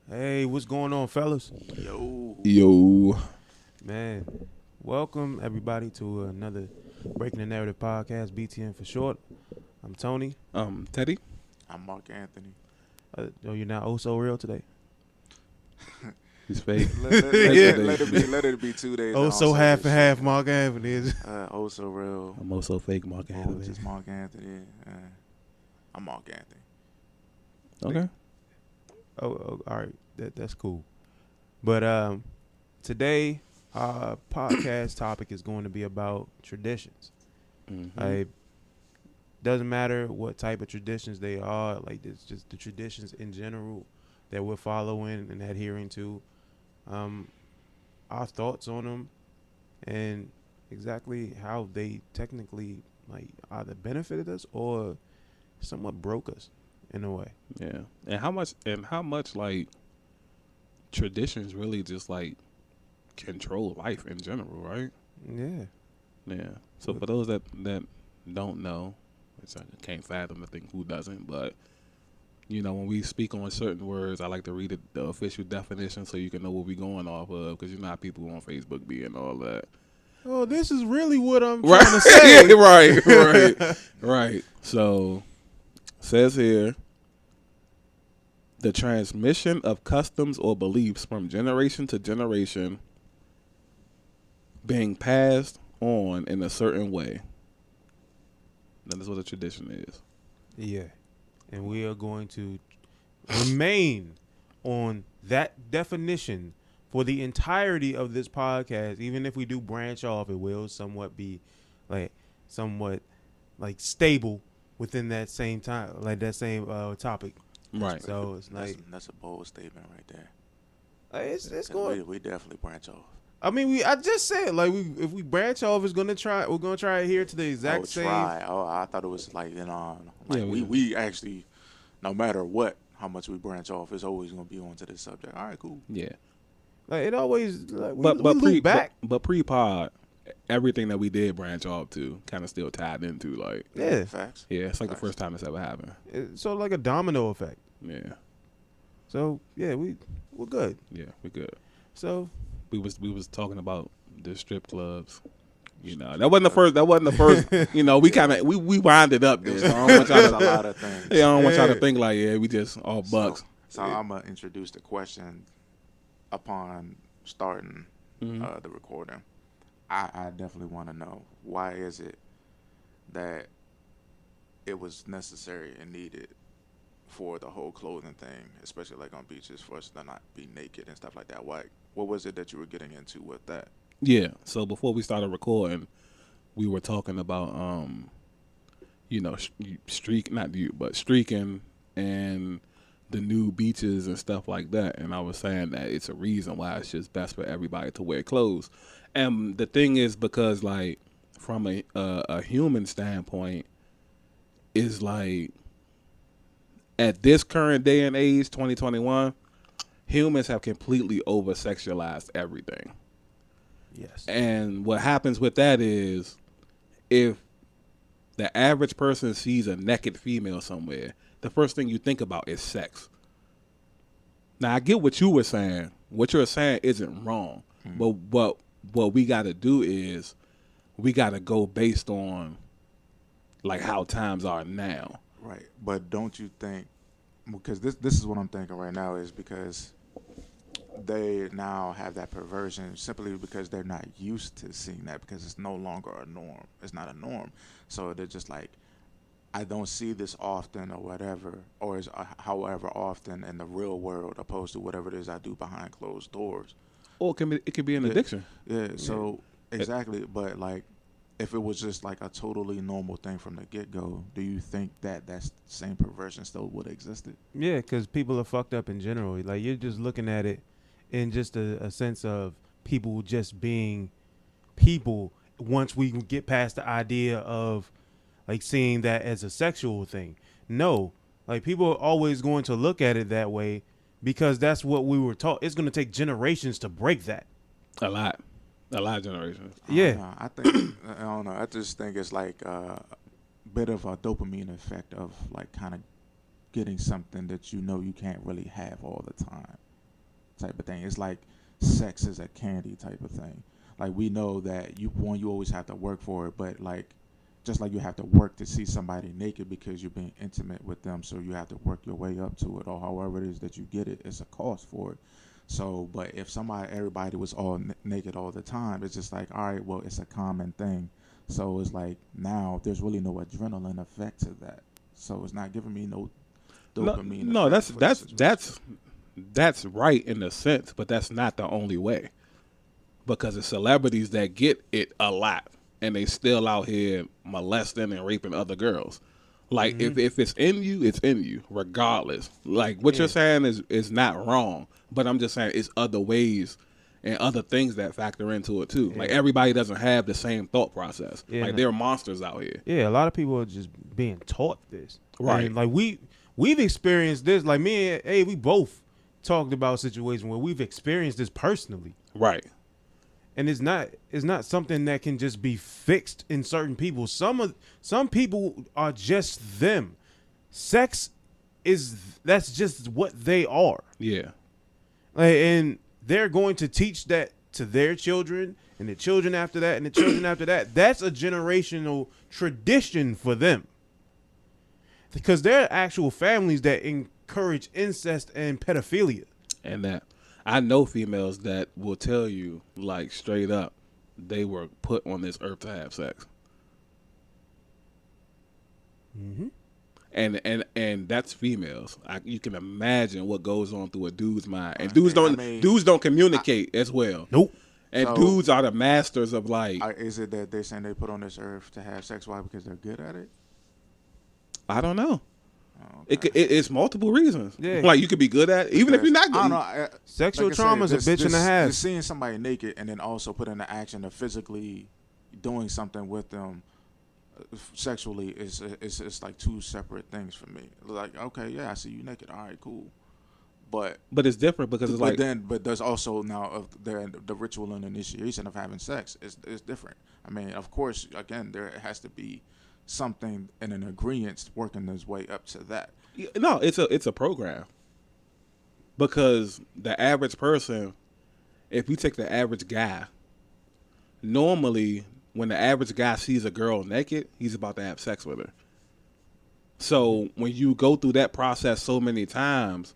Hey, what's going on, fellas? Yo. Man, welcome everybody to another Breaking the Narrative podcast, BTN for short. I'm Tony. Teddy. I'm Mark Anthony. You're not oh so real today. He's fake. Let it be 2 days. Oh, so half and half, Mark Anthony is. Oh, so real. I'm also fake Mark Oh, Anthony. just Mark Anthony. I'm Mark Anthony. Okay. Oh, all right, that's cool. But today our podcast topic is going to be about traditions. Mm-hmm. Like, doesn't matter what type of traditions they are. Like, it's just the traditions in general that we're following and adhering to. Our thoughts on them and exactly how they technically like either benefited us or somewhat broke us in a way. Yeah. And how much like traditions really just like control life in general, right? Yeah. Yeah. So for those that don't know, which I can't fathom, I think who doesn't, but you know, when we speak on certain words, I like to read the official definition so you can know what we're going off of, because you know how people on Facebook be and all that. Oh, this is really what I'm Right. trying to say. Yeah, right. So, says here, the transmission of customs or beliefs from generation to generation being passed on in a certain way. That is what a tradition is. Yeah. And we are going to remain on that definition for the entirety of this podcast. Even if we do branch off, it will somewhat stable within that same time, like that same topic. Right. So it's like That's a bold statement right there. it's 'Cause going. We definitely branch off. I mean, I just said like if we branch off, we're gonna try adhere to the exact same. Try. Oh, I thought it was like Yeah, we actually, no matter what, how much we branch off, it's always gonna be onto this subject. All right, cool. Yeah. Like it always, like, we But loop back. But pre-pod, everything that we did branch off to kind of still tied into, like, Yeah. Facts. yeah, it's like Facts. the first time it's ever happened. It's sort of like a domino effect. Yeah. So yeah, we're good. Yeah, we're good. So We was talking about the strip clubs. You know, that wasn't the first. You know, we wind it up there. So I don't want y'all There's to, a lot of things. yeah, I don't want y'all to Yeah. think like, yeah, we just all bucks. So I'm gonna introduce the question upon starting Mhm. the recording. I definitely want to know, why is it that it was necessary and needed for the whole clothing thing, especially like on beaches, for us to not be naked and stuff like that? What was it that you were getting into with that? Yeah. So before we started recording, we were talking about you know, streaking and the new beaches and stuff like that. And I was saying that it's a reason why it's just best for everybody to wear clothes. And the thing is, because like from a human standpoint, is like at this current day and age, 2021, humans have completely over sexualized everything. yes, And what happens with that is, if the average person sees a naked female somewhere, the first thing you think about is sex. Now, I get what you were saying. What you're saying isn't wrong. But what we got to do is we got to go based on like how times are now. Right, but don't you think? Because this is what I'm thinking right now, is because they now have that perversion simply because they're not used to seeing that, because it's no longer a norm. It's not a norm. So they're just like, I don't see this often or whatever, or is however often in the real world, opposed to whatever it is I do behind closed doors. Or it can be an Yeah. addiction. Yeah, so exactly. But like, if it was just like a totally normal thing from the get-go, do you think that that same perversion still would have existed? yeah, because people are fucked up in general. Like you're just looking at it in just a sense of people just being people. Once we get past the idea of like seeing that as a sexual thing, no, like people are always going to look at it that way because that's what we were taught. It's going to take generations to break that. A lot of generations. Yeah. I think I don't know. I just think it's like a bit of a dopamine effect of like kind of getting something that you know you can't really have all the time. type of thing. It's like sex is a candy type of thing. Like we know that you always have to work for it, but like just like you have to work to see somebody naked because you're being intimate with them, so you have to work your way up to it, or however it is that you get it, it's a cost for it. So, but if everybody was all naked all the time, it's just like, all right, well, it's a common thing. So it's like now there's really no adrenaline effect to that. So it's not giving me no dopamine. No, that's right in a sense, but that's not the only way. Because the celebrities that get it a lot, and they still out here molesting and raping other girls. Like if it's in you, it's in you, regardless. Like what you're saying is not wrong, but I'm just saying it's other ways and other things that factor into it too. Like everybody doesn't have the same thought process. Like there are monsters out here. Yeah, a lot of people are just being taught this. Right. And like we've experienced this. Like me and we both talked about a situation where we've experienced this personally. Right. And it's not something that can just be fixed in certain people. Some people are just them. Sex that's just what they are. Yeah. And they're going to teach that to their children and the children after that and the children after that. That's a generational tradition for them. Because there are actual families that encourage incest and pedophilia. And that I know females that will tell you, like, straight up, they were put on this earth to have sex. Mm-hmm. And that's females. You can imagine what goes on through a dude's mind. And dudes don't communicate as well. Nope. And So- dudes are the masters of like. Is it that they're saying they put on this earth to have sex? Why? Because they're good at it? I don't know. Oh, It's multiple reasons. Yeah. Like you could be good at it, even if you're not good. I don't know. Sexual like I said, trauma is a bitch and a half. Just seeing somebody naked and then also put into action of physically doing something with them sexually is like two separate things for me. Like, okay, yeah, I see you naked. All right, cool. But it's different because it's but there's also now of the ritual and initiation of having sex is different. I mean, of course, again, there has to be something in an agreement working his way up to that. no, it's a program. Because the average person, if you take the average guy, normally when the average guy sees a girl naked, he's about to have sex with her. So when you go through that process so many times,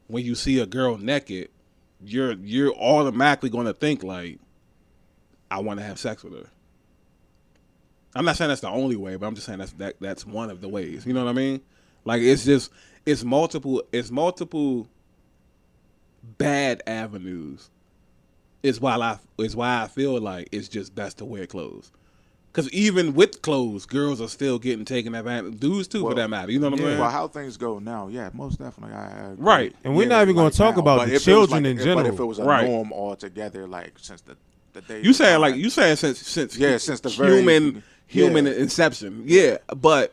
when you see a girl naked, you're automatically going to think like, I want to have sex with her. I'm not saying that's the only way, but I'm just saying that's one of the ways. You know what I mean? Like it's multiple bad avenues. Is why I feel like it's just best to wear clothes. Because even with clothes, girls are still getting taken advantage. Dudes too, for that matter. You know what I'm saying? Well, how things go now, yeah, most definitely. I agree. Right. And we're not even going to talk about the children in general. But if it was a norm altogether, like since the day You saying since since the human inception, yeah, but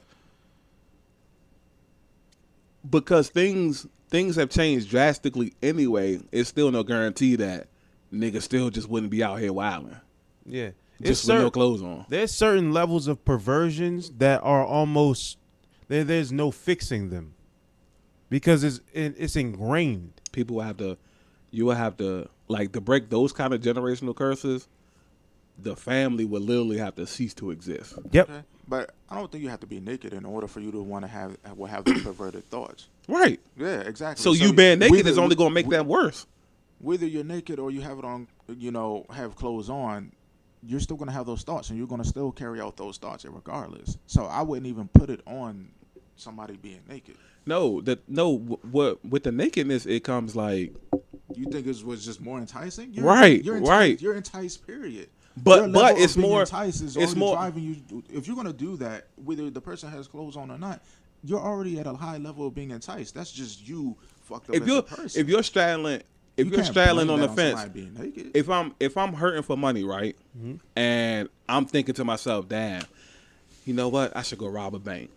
because things have changed drastically anyway, it's still no guarantee that niggas still just wouldn't be out here wilding. Yeah. Just with no clothes on. There's certain levels of perversions that are almost there's no fixing them because it's ingrained. You will have to like to break those kind of generational curses. The family will literally have to cease to exist. Yep. Okay. But I don't think you have to be naked in order for you to want to have the perverted thoughts. Right. Yeah, exactly. So you being naked is only going to make that worse. Whether you're naked or you have it on, have clothes on, you're still going to have those thoughts, and you're going to still carry out those thoughts regardless. So I wouldn't even put it on somebody being naked. What with the nakedness, it comes like. You think it was just more enticing? Right. You're enticed, period. But it's more. It's more driving you. If you're going to do that, whether the person has clothes on or not, you're already at a high level of being enticed. That's just you fucked up as a person. If you're straddling on the fence, if I'm hurting for money, right, and I'm thinking to myself, damn, you know what, I should go rob a bank,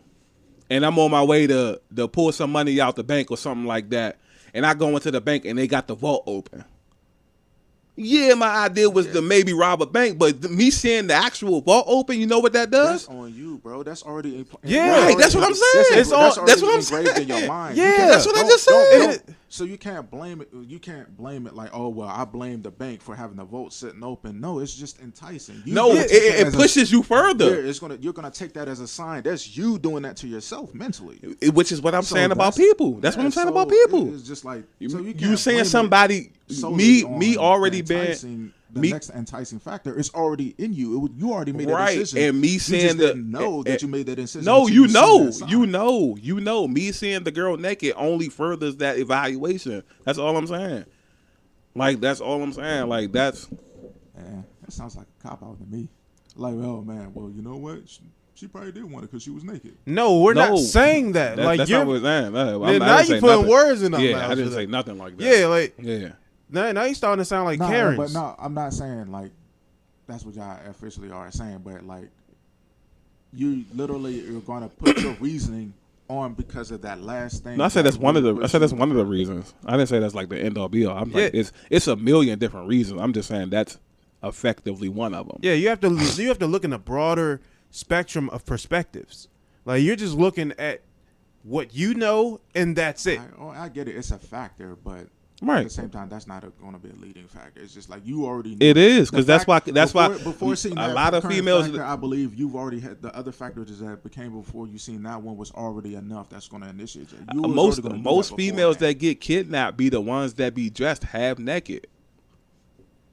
and I'm on my way to pull some money out the bank or something like that, and I go into the bank and they got the vault open. Yeah, my idea was to maybe rob a bank, but me seeing the actual vault open, you know what that does? That's on you, bro. That's already right. That's what I'm saying. That's what I'm saying. Engraved in your mind. Yeah, that's what I just said. So you can't blame it. You can't blame it like, oh well, I blame the bank for having the vote sitting open. No, it's just enticing. It pushes you further. You're gonna take that as a sign. That's you doing that to yourself mentally. Which is what I'm saying about people. That's what I'm saying about people. It's just like you saying somebody. Me already been. Next enticing factor is already in you. You already made that decision. And me saying that that you made that decision. No, you know. Me seeing the girl naked only furthers that evaluation. That's all I'm saying. Like that's all I'm saying. Like that's. Yeah, that sounds like a cop out to me. Like, oh man, well you know what? She probably did want it because she was naked. No, we're not saying that. Like that's not what I'm now saying. you putting nothing. words in our Yeah, mouths. I didn't say nothing like that. Yeah, like yeah. Now you starting to sound like No, Karens. but no, I'm not saying like that's what y'all officially are saying, but like you literally you're going to put your reasoning on because of that last thing. No, I said that's one of the. I said that's one of the reasons. I didn't say that's like the end all be all. I'm like it's a million different reasons. I'm just saying that's effectively one of them. Yeah, you have to look in a broader spectrum of perspectives. Like you're just looking at what you know and that's it. I get it. It's a factor, but. Right. At the same time, that's not going to be a leading factor. It's just like you already know. It is because that's why before seeing a that lot of females. Factor, I believe you've already had the other factors that became before you seen that one was already enough. That's going to initiate it. Most females that get kidnapped be the ones that be dressed half naked.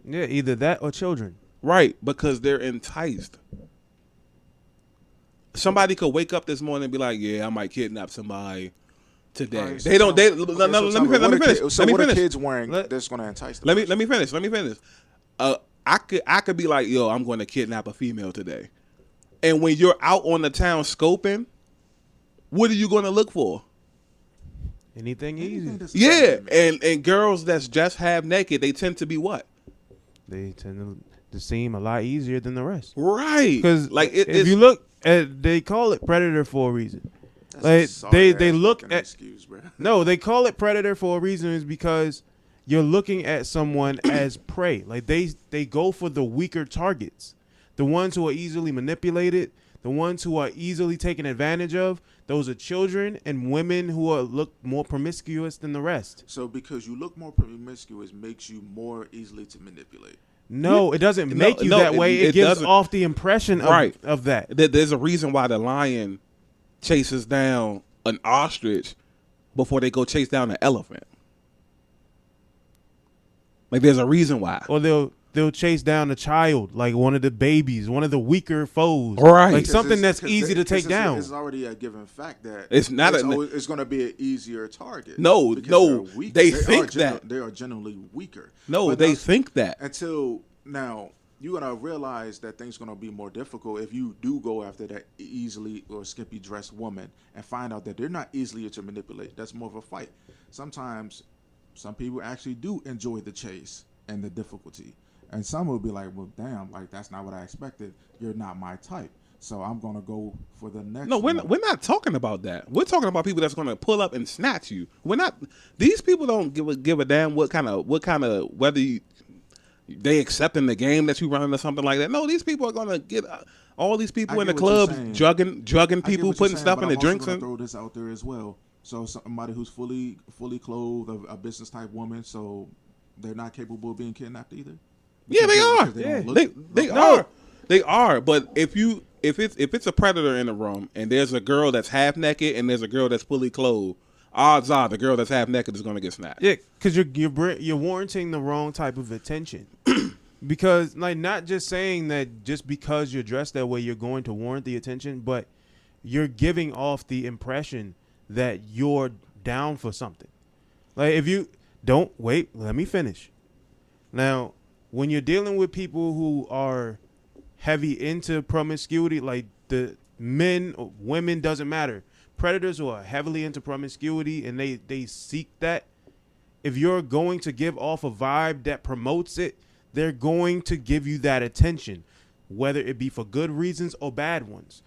Yeah, either that or children. Right, because they're enticed. Somebody could wake up this morning and be like, "Yeah, I might kidnap somebody." Today right, they don't. Let me finish. So what are kids wearing that's going to entice them? Let me finish. I could be like, yo, I'm going to kidnap a female today, and when you're out on the town scoping, what are you going to look for? Anything easy. Yeah, and girls that's just half naked, they tend to be what? They tend to seem a lot easier than the rest. Right. Because like if you look at, they call it predator for a reason. Like they look at excuse, bro. No, they call it predator for a reason is because you're looking at someone as prey. Like they go for the weaker targets, the ones who are easily manipulated, the ones who are easily taken advantage of. Those are children and women who look more promiscuous than the rest. So because you look more promiscuous makes you more easily to manipulate. No, it doesn't make you that way. It gives off the impression of that. There's a reason why the lion chases down an ostrich before they go chase down an elephant. Like there's a reason why. Or they'll chase down a child, like one of the babies, one of the weaker foes. Right. Like something that's easy to take down. It's already a given fact that it's not it's going to be an easier target. No, they think that. They are generally weaker. No, they think that. Until now, you're going to realize that things are going to be more difficult if you do go after that easily or skimpy dressed woman and find out that they're not easily to manipulate. That's more of a fight. Sometimes some people actually do enjoy the chase and the difficulty. And some will be like, well, damn, like that's not what I expected. You're not my type. So I'm going to go for the next No, we're not talking about that. We're talking about people that's going to pull up and snatch you. We're not. These people don't give a damn what kind of whether they accepting the game that you running or something like that. No, these people are gonna get all these people in the club drugging people, putting stuff in the drinks. I'm throw this out there as well. So somebody who's fully clothed, a business type woman, so they're not capable of being kidnapped either. Yeah, they are. They are. But if it's a predator in the room and there's a girl that's half naked and there's a girl that's fully clothed, odds are the girl that's half naked is going to get snatched. Yeah, because you're warranting the wrong type of attention. Because like not just saying that just because you're dressed that way you're going to warrant the attention, but you're giving off the impression that you're down for something. Like if you don't wait, let me finish. Now, when you're dealing with people who are heavy into promiscuity, like the men or women doesn't matter. Predators who are heavily into promiscuity and they seek that, if you're going to give off a vibe that promotes it, they're going to give you that attention, whether it be for good reasons or bad ones.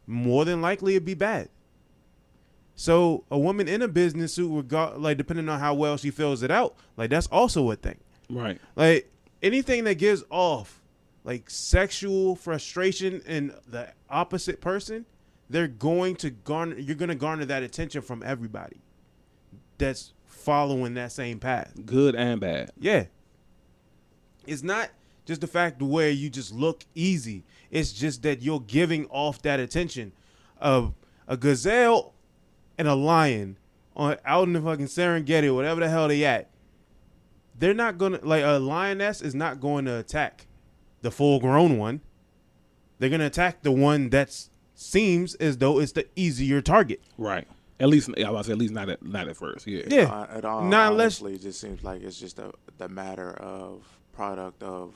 More than likely it'd be bad. So a woman in a business suit, like depending on how well she fills it out, like that's also a thing. Right. Like anything that gives off like sexual frustration in the opposite person, you're going to garner that attention from everybody that's following that same path. Good and bad. Yeah. It's not just the fact where you just look easy. It's just that you're giving off that attention of a gazelle and a lion out in the fucking Serengeti, whatever the hell they at. They're not going to, like, a lioness is not going to attack the full grown one. They're going to attack the one that seems as though it's the easier target. Right. At least, I was at least not at first. Yeah. Yeah. It all Not honestly just seems like it's just the matter of product of,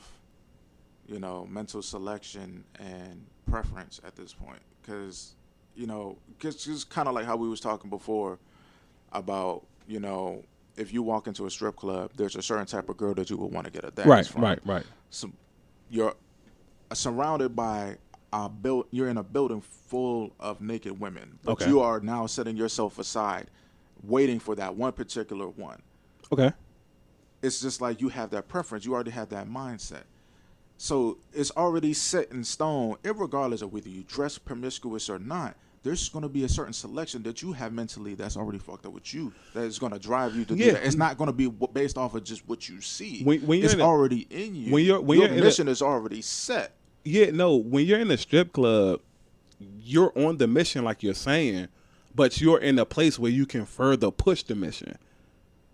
you know, mental selection and preference at this point. Because, you know, it's kind of like how we was talking before about, you know, if you walk into a strip club, there's a certain type of girl that you would want to get a dance from. Right. So you're surrounded by you're in a building full of naked women, but Okay. you are now setting yourself aside, waiting for that one particular one. Okay. It's just like you have that preference. You already have that mindset. So it's already set in stone, irregardless of whether you dress promiscuous or not. There's going to be a certain selection that you have mentally that's already fucked up with you, that is going to drive you to do that. It's not going to be based off of just what you see. When you're it's already in you. When your you're mission is already set. Yeah, no, when you're in a strip club, you're on the mission like you're saying, but you're in a place where you can further push the mission.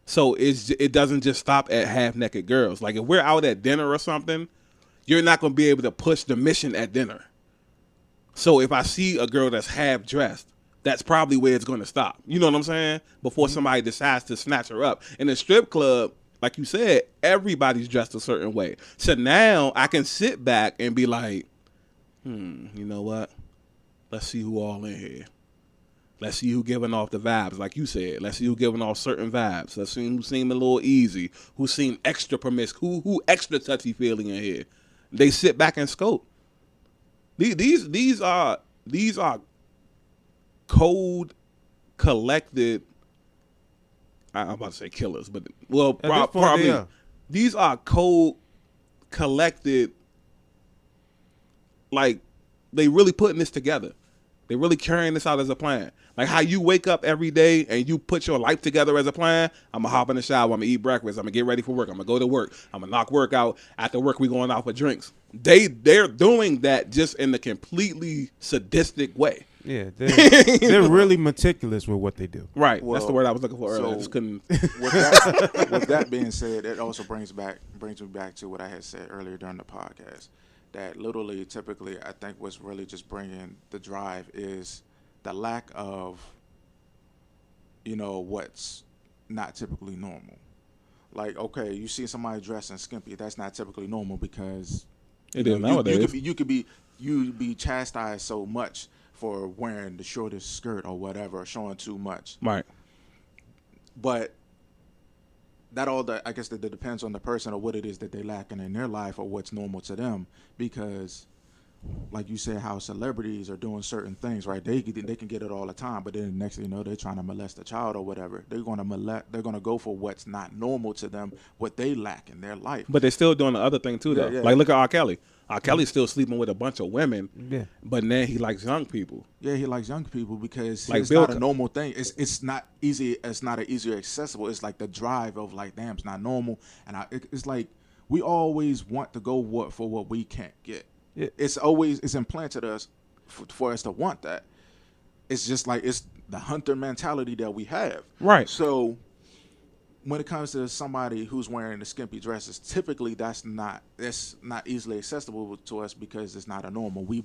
So it doesn't just stop at half-naked girls. Like if we're out at dinner or something, you're not going to be able to push the mission at dinner. So if I see a girl that's half-dressed, that's probably where it's going to stop. You know what I'm saying? Before somebody decides to snatch her up. In a strip club, like you said, everybody's dressed a certain way. So now I can sit back and be like, you know what? Let's see who all in here. Let's see who giving off the vibes, like you said. Let's see who giving off certain vibes. Let's see who seem a little easy, who seem extra promiscuous, who extra touchy-feely in here. They sit back and scope. These are cold, collected. I'm about to say killers, but probably these are cold, collected. Like they really putting this together. They really carrying this out as a plan. Like how you wake up every day and you put your life together as a plan. I'm going to hop in the shower. I'm going to eat breakfast. I'm going to get ready for work. I'm going to go to work. I'm going to knock work out. After work, we going out for drinks. They're doing that just in a completely sadistic way. Yeah, they're really meticulous with what they do. Right. Well, that's the word I was looking for earlier. so I just couldn't. With that being said, it also brings me back to what I had said earlier during the podcast. That literally, typically, I think what's really just bringing the drive is the lack of, you know, what's not typically normal. Like, okay, you see somebody dressing skimpy, that's not typically normal because It is nowadays. you be chastised so much for wearing the shortest skirt or whatever, or showing too much. Right. But I guess that depends on the person or what it is that they lacking in their life or what's normal to them. Because, like you said, how celebrities are doing certain things, right? They can get it all the time, but then the next thing you know, they're trying to molest a child or whatever. They're gonna go for what's not normal to them, what they lack in their life. But they're still doing the other thing too, though. Yeah. Like look at R. Kelly. R. Kelly's still sleeping with a bunch of women. Yeah. But then he likes young people. Yeah, he likes young people because Like it's Bill not a normal thing. It's not easy. It's not an easier accessible. It's like the drive of like, damn, it's not normal. And it's like we always want to go for what we can't get. Yeah. It's implanted us for us to want that. It's just like it's the hunter mentality that we have. Right. So when it comes to somebody who's wearing the skimpy dresses, typically that's not easily accessible to us because it's not a normal. We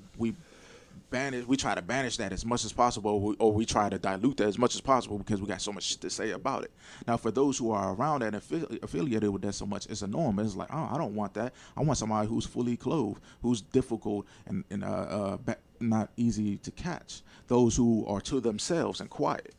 try to banish that as much as possible, or we try to dilute that as much as possible because we got so much to say about it. Now, for those who are around that and affiliated with that so much, it's a norm. It's like, oh, I don't want that. I want somebody who's fully clothed, who's difficult and not easy to catch. Those who are to themselves and quiet.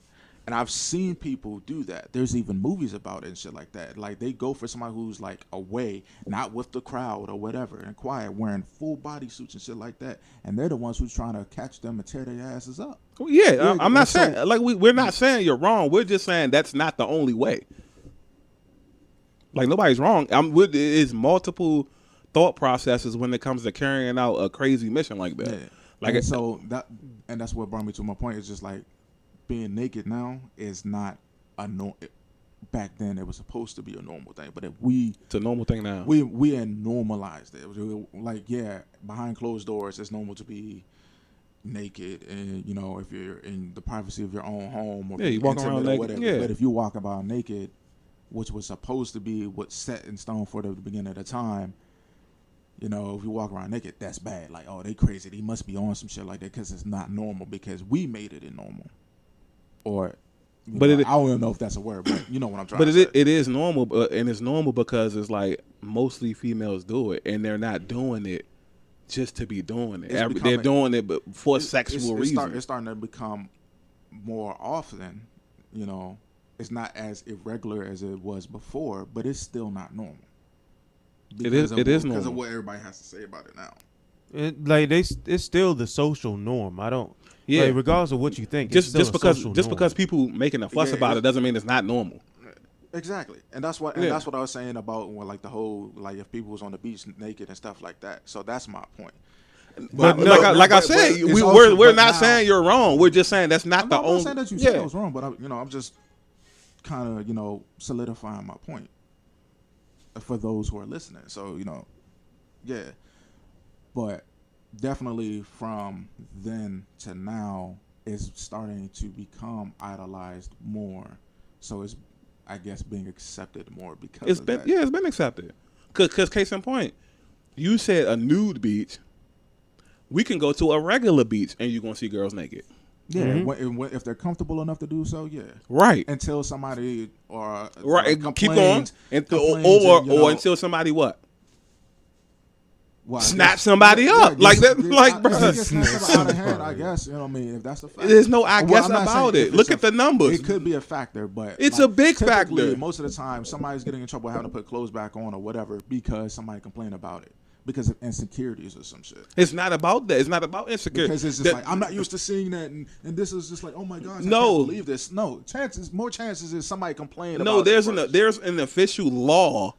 And I've seen people do that. There's even movies about it and shit like that. Like they go for somebody who's like away, not with the crowd or whatever, and quiet, wearing full bodysuits and shit like that. And they're the ones who's trying to catch them and tear their asses up. Well, yeah, I'm not saying like we're not saying you're wrong. We're just saying that's not the only way. Like nobody's wrong. It is multiple thought processes when it comes to carrying out a crazy mission like that. Yeah. Like and that's what brought me to my point. It's just like being naked now is not back then it was supposed to be a normal thing. But if It's a normal thing now. we had normalized it. It was like, yeah, behind closed doors, it's normal to be naked, and you know, if you're in the privacy of your own home, or You walk around naked. whatever. Yeah. But if you walk about naked, which was supposed to be what's set in stone for the beginning of the time, you know, if you walk around naked, that's bad. Like, oh, they crazy. They must be on some shit like that because it's not normal because we made it normal. Or, I don't even know if that's a word, but you know what I'm trying to say. But it is normal, and it's normal because it's like mostly females do it, and they're not doing it just to be doing it. They're doing it for sexual reasons. It's starting to become more often, you know. It's not as irregular as it was before, but it's still not normal. It is normal because of what everybody has to say about it now. It's still the social norm. I don't. Yeah. Like, regardless of what you think, just because people making a fuss about it doesn't mean it's not normal. Exactly, and that's what I was saying about like the whole, like, if people was on the beach naked and stuff like that. So that's my point. But like I said, we're not saying you're wrong. We're just saying that's not the only. I'm not saying that you said I was wrong, but I'm just kind of solidifying my point for those who are listening. So but definitely from then to now, it's starting to become idolized more. So it's, I guess, being accepted more because it's been accepted. Cause case in point, you said a nude beach. We can go to a regular beach and you're gonna see girls naked. Yeah, if they're comfortable enough to do so, yeah. Right. Until somebody keep going, or until somebody what? Well, snap somebody up like that, bro. Out of hand, I guess. You know what I mean? If that's the fact, there's no I guess about it. Look at the numbers. It could be a factor, but it's a big factor. Most of the time, somebody's getting in trouble having to put clothes back on or whatever because somebody complained about it because of insecurities or some shit. It's not about that. It's not about insecurity. Because it's just like, I'm not used to seeing that, and this is just like, oh my gosh, I can't believe this. No, more chances is somebody complaining. No, there's an official law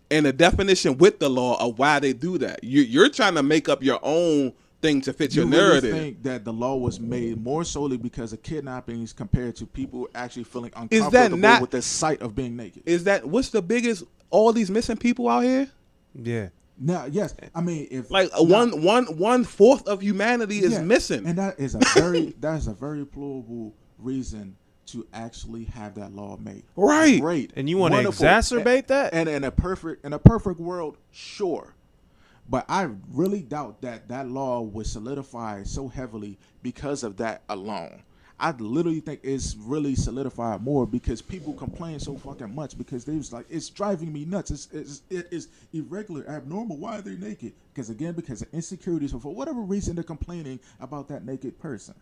and a definition with the law of why they do that. You're trying to make up your own thing to fit your narrative. You really think that the law was made more solely because of kidnappings compared to people actually feeling uncomfortable with the sight of being naked? Is that what's the biggest? All these missing people out here? Yeah. Now, yes, I mean, if like one fourth of humanity is missing, and that is a very plausible reason to actually have that law made. Right. Great. And you want to exacerbate that? And in a perfect world, sure. But I really doubt that law would solidify so heavily because of that alone. I literally think it's really solidified more because people complain so fucking much because they was like, it's driving me nuts. It is irregular, abnormal. Why are they naked? Because of insecurities, or for whatever reason they're complaining about that naked person.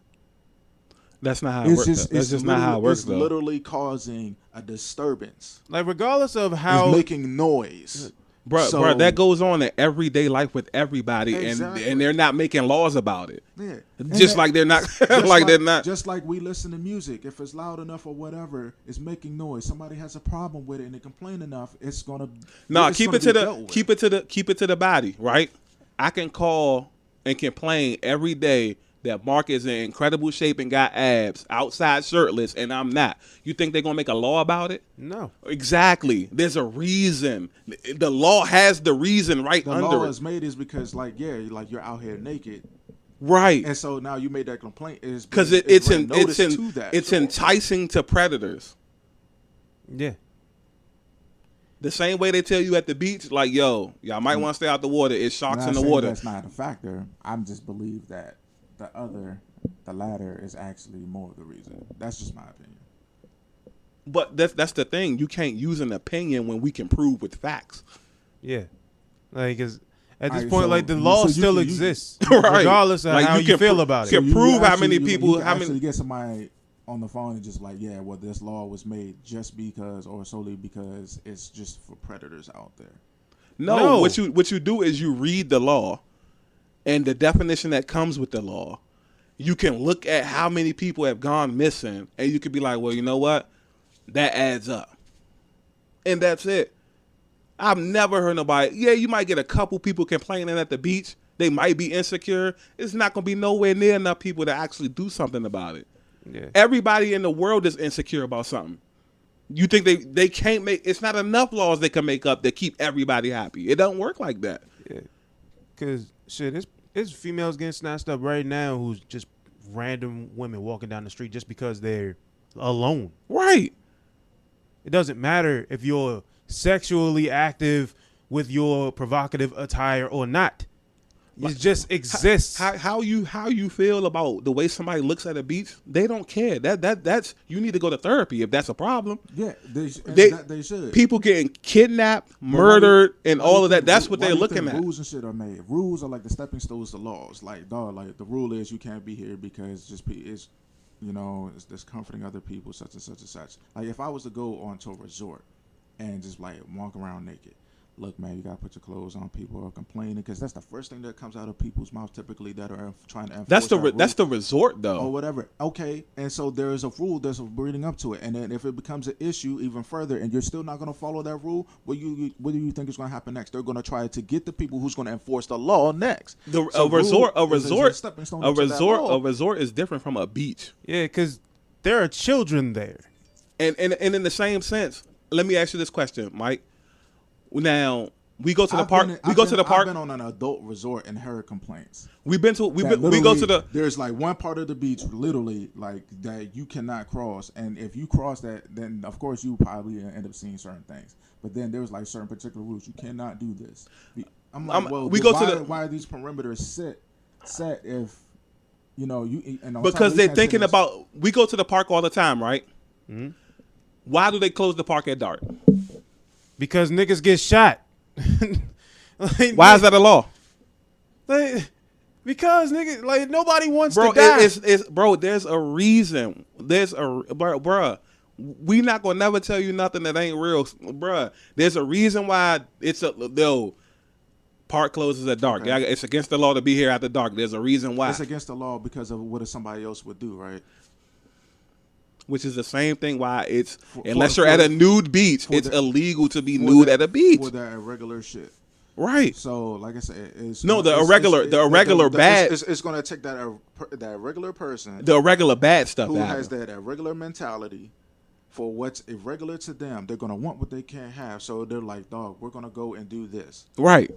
That's not how it works. That's just not how it works. It's literally causing a disturbance. Like, regardless of how it's making noise. Bro, that goes on in everyday life with everybody, exactly. and they're not making laws about it. Yeah, just like they're not, they're not. Just like we listen to music, if it's loud enough or whatever, it's making noise. Somebody has a problem with it, and they complain enough, it's gonna. No, keep it to the body, right? I can call and complain every day that Mark is in incredible shape and got abs, outside shirtless, and I'm not. You think they're going to make a law about it? No. Exactly. There's a reason. The law has the reason under it. The law is made is because, you're out here naked. Right. And so now you made that complaint. Because it's enticing to predators. Yeah. The same way they tell you at the beach, like, yo, y'all might want to stay out the water. It's sharks in the water. That's not a factor. I just believe that the latter is actually more of the reason. That's just my opinion. But that's the thing. You can't use an opinion when we can prove with facts. Yeah. Like, at this point, the law still exists. Right. Regardless of how you feel about it. You can prove how many people... You can actually get somebody on the phone and just this law was made just because or solely because it's just for predators out there. No. What you do is you read the law and the definition that comes with the law. You can look at how many people have gone missing and you could be like, well, you know what? That adds up. And that's it. I've never heard nobody, you might get a couple people complaining at the beach. They might be insecure. It's not going to be nowhere near enough people to actually do something about it. Yeah. Everybody in the world is insecure about something. You think they can't make? It's not enough laws they can make up that keep everybody happy. It don't work like that. Yeah, cause shit, it's females getting snatched up right now who's just random women walking down the street just because they're alone. Right. It doesn't matter if you're sexually active with your provocative attire or not. It just exists. How you feel about the way somebody looks at a beach? They don't care. That's you need to go to therapy if that's a problem. Yeah, they should. People getting kidnapped, murdered, and all of that. That's what they're looking at. Rules and shit are made. Rules are like the stepping stones to laws. Like dog, like the rule is you can't be here because it's it's discomforting other people, such and such and such. Like if I was to go onto a resort and just like walk around naked. Look, man, you gotta put your clothes on. People are complaining because that's the first thing that comes out of people's mouths typically that are trying to enforce that's the resort though, or whatever. Okay, and so there is a rule that's leading up to it, and then if it becomes an issue even further, and you're still not gonna follow that rule, what do you think is gonna happen next? They're gonna try to get the people who's gonna enforce the law next. A resort is different from a beach. Yeah, because there are children there, and in the same sense, let me ask you this question, Mike. Now we go to the park. I've been on an adult resort and heard complaints. We go to the. There's like one part of the beach, literally, like that you cannot cross, and if you cross that, then of course you probably end up seeing certain things. But then there's like certain particular rules. You cannot do this. I'm like, why are these perimeters set if you and because they're thinking about. We go to the park all the time, right? Mm-hmm. Why do they close the park at dark? Because niggas get shot. Why is that a law? Because nigga, like nobody wants to die. Bro, there's a reason. Bruh. We not gonna never tell you nothing that ain't real, bruh. There's a reason why park closes at dark. Okay. It's against the law to be here after dark. There's a reason why. It's against the law because of what somebody else would do, right? Which is the same thing why unless you're at a nude beach, it's illegal to be nude at a beach. For that irregular shit. Right. So, like I said, it's bad. It's going to take that irregular person, the irregular bad stuff, who has that irregular mentality for what's irregular to them. They're going to want what they can't have, so they're like, "Dog, we're going to go and do this." Right.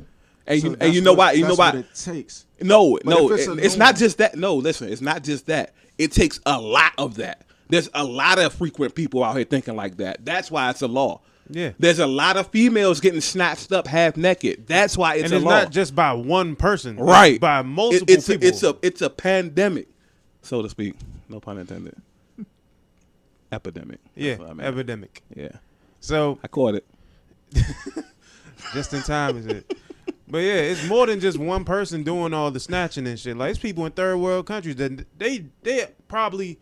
And you know why? You know why? It takes. It's not just that. No, listen, it's not just that. It takes a lot of that. There's a lot of frequent people out here thinking like that. That's why it's a law. Yeah. There's a lot of females getting snatched up half naked. That's why it's a law. And it's not just by one person. Right. It's by multiple people. It's a pandemic, so to speak. No pun intended. Epidemic. Yeah, epidemic. Yeah. So I caught it. Just in time, is it? But yeah, it's more than just one person doing all the snatching and shit. Like it's people in third world countries that they probably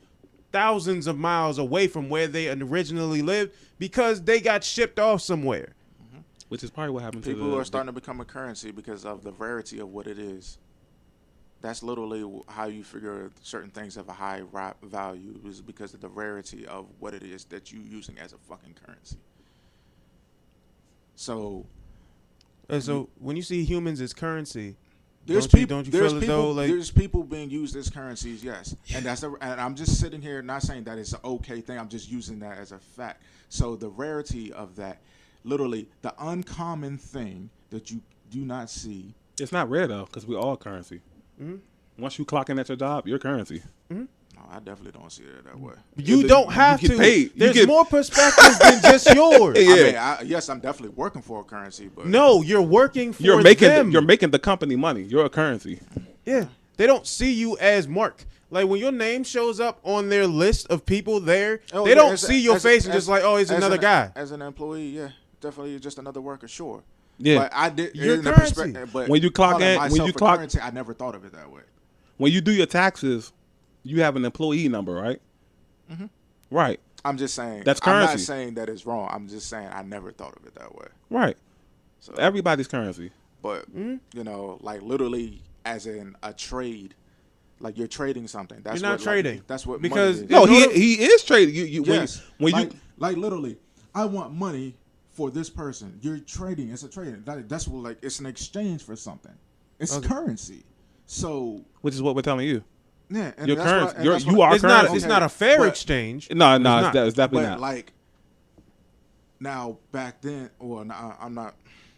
thousands of miles away from where they originally lived because they got shipped off somewhere. Mm-hmm. Which is probably what happened to people who are starting to become a currency because of the rarity of what it is. That's literally how you figure certain things have a high value, is because of the rarity of what it is that you're using as a fucking currency. So when you see humans as currency, there's people being used as currencies, yes, and and I'm just sitting here not saying that it's an okay thing. I'm just using that as a fact. So the rarity of that, literally the uncommon thing that you do not see. It's not rare though, because we're all currency. Mm-hmm. Once you clock in at your job, you're currency. Mm-hmm. No, I definitely don't see it that way. You don't have to. Paid. There's more perspectives than just yours. Yeah. Yes, I'm definitely working for a currency, but no, you're working for them. You're making the company money. You're a currency. Yeah, they don't see you as Mark. Like when your name shows up on their list of people there, they don't see your face and just like, oh, he's another guy. As an employee, yeah, definitely just another worker, sure. Yeah, but I did. Your currency. But when you clock in, currency, I never thought of it that way. When you do your taxes, you have an employee number, right? Mm-hmm. Right. I'm just saying. That's currency. I'm not saying that it's wrong. I'm just saying I never thought of it that way. Right. So everybody's currency. But like literally, as in a trade, like you're trading something. That's you're not trading. Like, that's what because money is. No, he is trading. Yes. Like literally, I want money for this person. You're trading. It's a trading. That's what like it's an exchange for something. It's currency. So, which is what we're telling you. Yeah, and your currency. You are currency. It's not a fair exchange. No, it's definitely not. Like, Now back then, well, no, I'm not.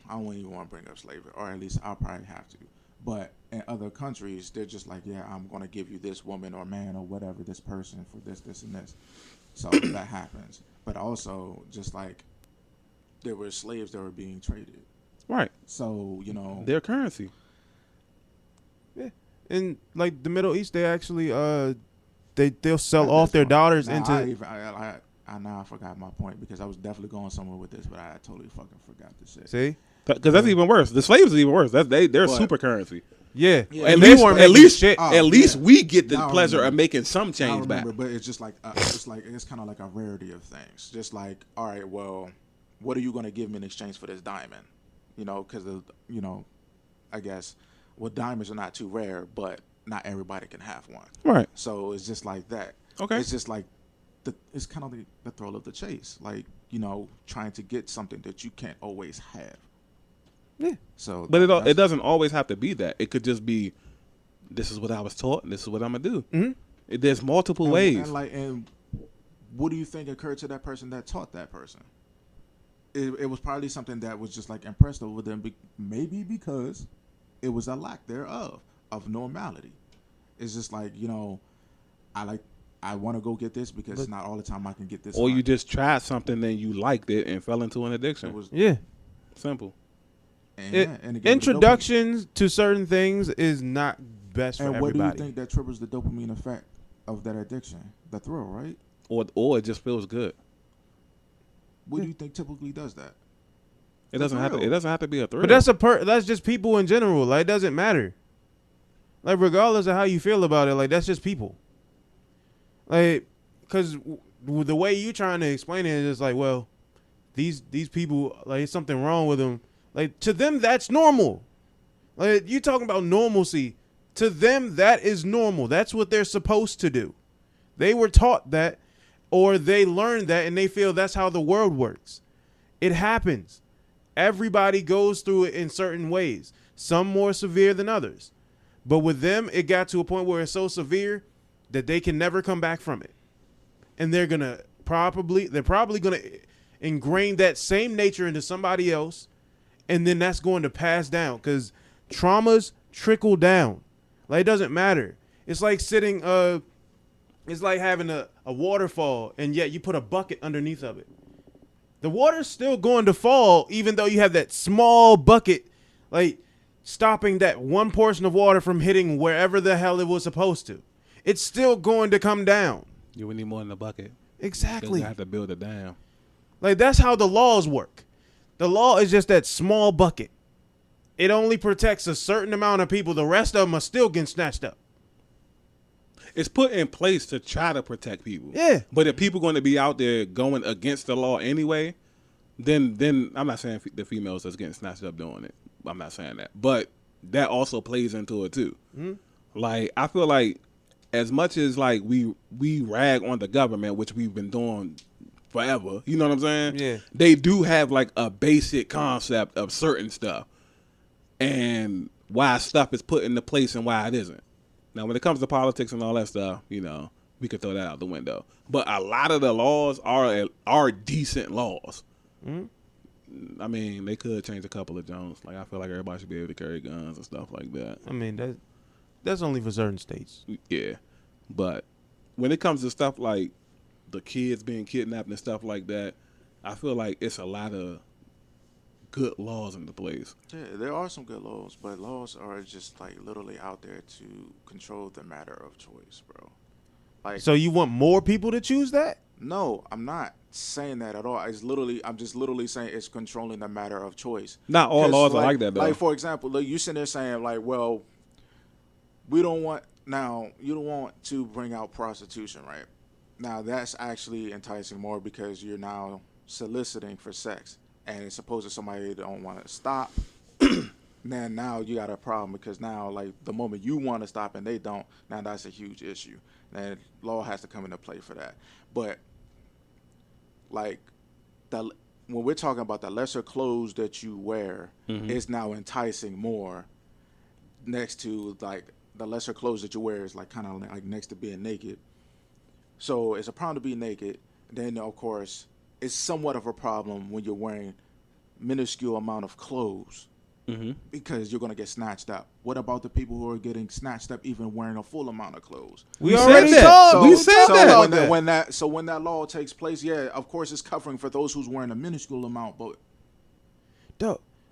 I don't even want to bring up slavery, or at least I'll probably have to. But in other countries, they're just like, yeah, I'm going to give you this woman or man or whatever, this person for this, this, and this. So that happens. But also, just like there were slaves that were being traded. Right. So, you know. Their currency. Yeah. In like the Middle East, they actually they'll sell off their daughters now, into. Now I forgot my point because I was definitely going somewhere with this, but I totally fucking forgot this shit. See, because that's even worse. The slaves is even worse. They're super currency. Yeah, At least we get the pleasure of making some change back. But it's just like it's kind of like a rarity of things. Just like, all right, well, what are you going to give me in exchange for this diamond? You know, because I guess diamonds are not too rare, but not everybody can have one. Right. So it's just like that. Okay. It's just like it's kind of the thrill of the chase, like, you know, trying to get something that you can't always have. Yeah. So, but it doesn't always have to be that. It could just be, this is what I was taught, and this is what I'm gonna do. Mm-hmm. There's multiple ways. And what do you think occurred to that person that taught that person? It was probably something that was just like impressed over them, maybe because it was a lack thereof of normality. It's just like, you know, I want to go get this because it's not all the time I can get this. Or you just tried something and you liked it and fell into an addiction. Simple. And introductions to certain things is not best for everybody. And what do you think that triggers the dopamine effect of that addiction? The thrill, right? Or it just feels good. What do you think typically does that? It doesn't have to be a thrill. But that's just people in general. Like, it doesn't matter. Like, regardless of how you feel about it, like, that's just people. Like, because the way you trying to explain it is like, well, these people, like, there's something wrong with them. Like, to them, that's normal. Like, you talking about normalcy. To them, that is normal. That's what they're supposed to do. They were taught that, or they learned that, and they feel that's how the world works. It happens. Everybody goes through it in certain ways, some more severe than others. But with them, it got to a point where it's so severe that they can never come back from it. And they're probably going to ingrain that same nature into somebody else, and then that's going to pass down because traumas trickle down. Like, it doesn't matter. It's like it's like having a waterfall, and yet you put a bucket underneath of it. The water's still going to fall, even though you have that small bucket, like, stopping that one portion of water from hitting wherever the hell it was supposed to. It's still going to come down. You would need more than a bucket. Exactly. You have to build a dam. Like, that's how the laws work. The law is just that small bucket. It only protects a certain amount of people. The rest of them are still getting snatched up. It's put in place to try to protect people. Yeah. But if people going to be out there going against the law anyway, then I'm not saying the females that's getting snatched up doing it. I'm not saying that. But that also plays into it too. Mm-hmm. Like, I feel like as much as like we rag on the government, which we've been doing forever, you know what I'm saying? Yeah. They do have like a basic concept of certain stuff and why stuff is put into place and why it isn't. Now, when it comes to politics and all that stuff, you know, we could throw that out the window. But a lot of the laws are decent laws. Mm-hmm. I mean, they could change a couple of Jones. Like, I feel like everybody should be able to carry guns and stuff like that. I mean, that's only for certain states. Yeah. But when it comes to stuff like the kids being kidnapped and stuff like that, I feel like it's a lot of good laws in the place. Yeah, there are some good laws, but laws are just like literally out there to control the matter of choice, bro. Like, so you want more people to choose that? No, I'm not saying that at all. I'm just literally saying it's controlling the matter of choice. Not all laws are like that, though. Like, for example, look, you sitting there saying like, well, you don't want to bring out prostitution, right? Now that's actually enticing more because you're now soliciting for sex. And it's supposed that somebody don't want to stop, then now you got a problem because now, like, the moment you want to stop and they don't, now that's a huge issue. And law has to come into play for that. But, like, when we're talking about the lesser clothes that you wear, is now enticing more next to, like, the lesser clothes that you wear is, like, kind of like next to being naked. So it's a problem to be naked. Then, of course, it's somewhat of a problem when you're wearing minuscule amount of clothes because you're going to get snatched up. What about the people who are getting snatched up even wearing a full amount of clothes? We already said that. talked. We said that. When that law takes place, yeah, of course it's covering for those who's wearing a minuscule amount, but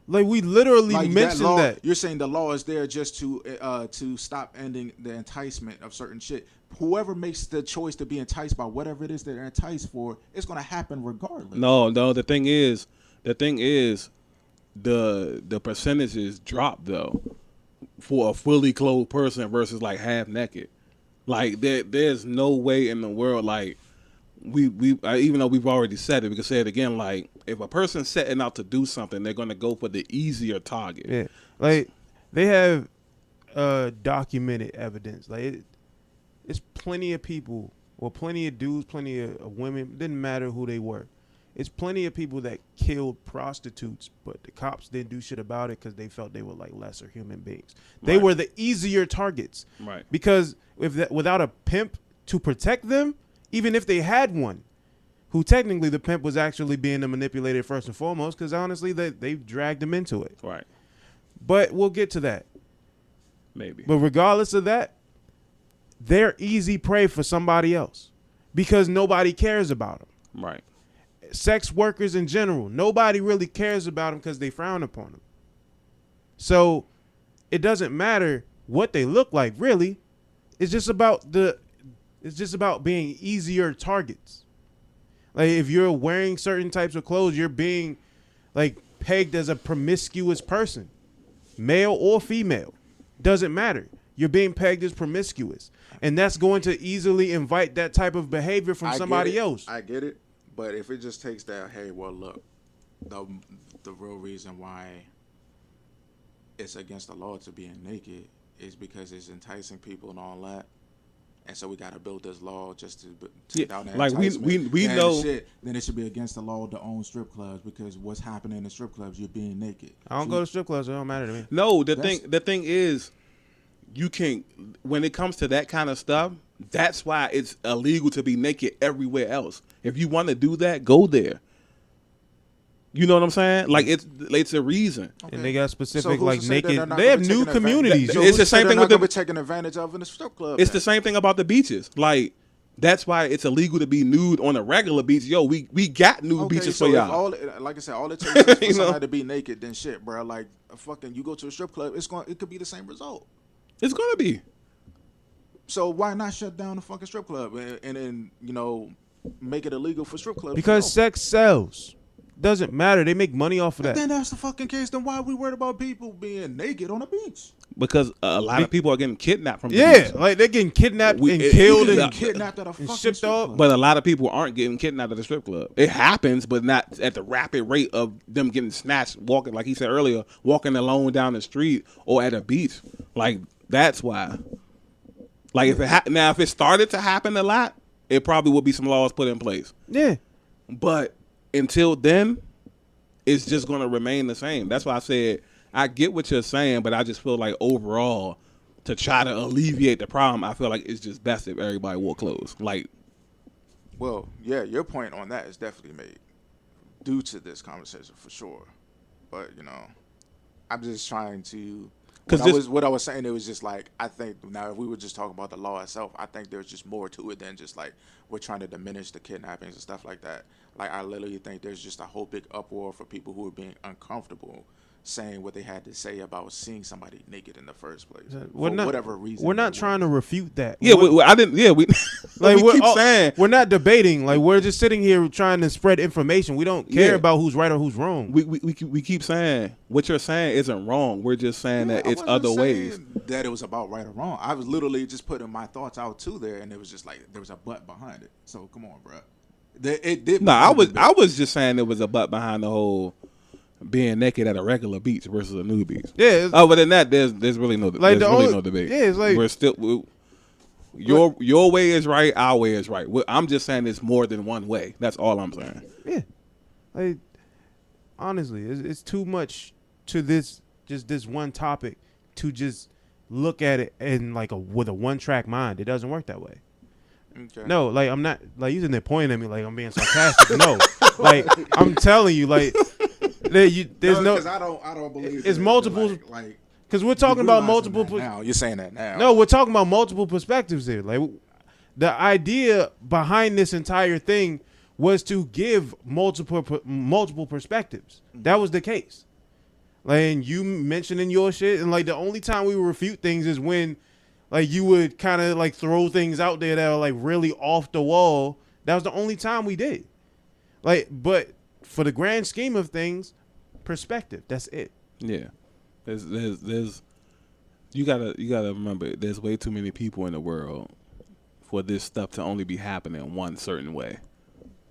like we literally mentioned law, that. You're saying the law is there just to stop ending the enticement of certain shit. Whoever makes the choice to be enticed by whatever it is they're enticed for, it's going to happen regardless. No. The thing is, the percentages drop though for a fully clothed person versus like half naked. Like there's no way in the world, like we even though we've already said it, we can say it again. Like if a person's setting out to do something, they're gonna go for the easier target. Yeah, like they have documented evidence. Like it's plenty of people, well, plenty of dudes, plenty of women. Didn't matter who they were. It's plenty of people that killed prostitutes, but the cops didn't do shit about it because they felt they were like lesser human beings. They were the easier targets, right? Because without a pimp to protect them, even if they had one, who technically the pimp was actually being manipulated first and foremost, because honestly they dragged them into it, right? But we'll get to that, maybe. But regardless of that, they're easy prey for somebody else because nobody cares about them, right? Sex workers in general, nobody really cares about them because they frown upon them. So it doesn't matter what they look like, really. It's just about being easier targets. Like if you're wearing certain types of clothes, you're being like pegged as a promiscuous person, male or female. Doesn't matter. You're being pegged as promiscuous, and that's going to easily invite that type of behavior from somebody else. I get it. But if it just takes that, hey, well, look, the real reason why it's against the law to being naked is because it's enticing people and all that. And so we got to build this law just to take down that like enticement. we know. Then it should be against the law to own strip clubs because what's happening in the strip clubs, you're being naked. I don't go to strip clubs. So it don't matter to me. No, the thing is, you can't, when it comes to that kind of stuff, that's why it's illegal to be naked everywhere else. If you want to do that, go there. You know what I'm saying? Like it's a reason. Okay. And they got specific so like naked. They have new communities. It's the same thing with the taking advantage of in the strip club. It's the same thing about the beaches. Like that's why it's illegal to be nude on a regular beach. Yo, we got nude beaches for y'all. Like I said, all it takes is for somebody to be naked. Then shit, bro. Like fucking, you go to a strip club, it could be the same result. It's gonna be. So why not shut down the fucking strip club and then make it illegal for strip clubs? Because sex sells. Doesn't matter. They make money off of that. Then that's the fucking case. Then why are we worried about people being naked on the beach? Because a lot of people are getting kidnapped from the beach. Like they're getting kidnapped and killed and kidnapped at a fucking shipped strip off. club. But a lot of people aren't getting kidnapped at the strip club. It happens, but not at the rapid rate of them getting snatched, walking, like he said earlier, walking alone down the street or at a beach. Like that's why. Like if it started to happen a lot, it probably would be some laws put in place. Yeah. But until then, it's just going to remain the same. That's why I said I get what you're saying, but I just feel like overall, to try to alleviate the problem, I feel like it's just best if everybody wore clothes. Like, well, yeah, your point on that is definitely made due to this conversation for sure. But I'm just trying to. What I was saying, it was just like, I think now if we were just talking about the law itself, I think there's just more to it than just like we're trying to diminish the kidnappings and stuff like that. Like I literally think there's just a whole big uproar for people who are being uncomfortable saying what they had to say about seeing somebody naked in the first place for whatever reason. We're not trying to refute that. Yeah, I didn't. Yeah, we like we keep saying we're not debating. Like we're just sitting here trying to spread information. We don't care about who's right or who's wrong. We keep saying what you're saying isn't wrong. We're just saying that it's other ways. That it was about right or wrong. I was literally just putting my thoughts out too there, and it was just like there was a but behind it. So come on, bro. It did. No, I was just saying there was a but behind the whole being naked at a regular beach versus a nude beach. Yeah. But than that, there's really no no debate. Yeah, it's like we're still your way is right, our way is right. I'm just saying it's more than one way. That's all I'm saying. Yeah. Like honestly, it's too much to this one topic to just look at it in like with a one-track mind. It doesn't work that way. Okay. No, like I'm not like you sitting there pointing at me like I'm being sarcastic. No, like I'm telling you, like there's no. Because I don't believe It's multiple. Like Because we're talking about multiple. now you're saying that now. No, we're talking about multiple perspectives here. Like the idea behind this entire thing was to give multiple perspectives. That was the case. Like, and you mentioning your shit, and like the only time we would refute things is when, like, you would kind of like throw things out there that are like really off the wall. That was the only time we did. Like, but for the grand scheme of things, perspective. That's it. Yeah, there's you gotta remember there's way too many people in the world for this stuff to only be happening one certain way.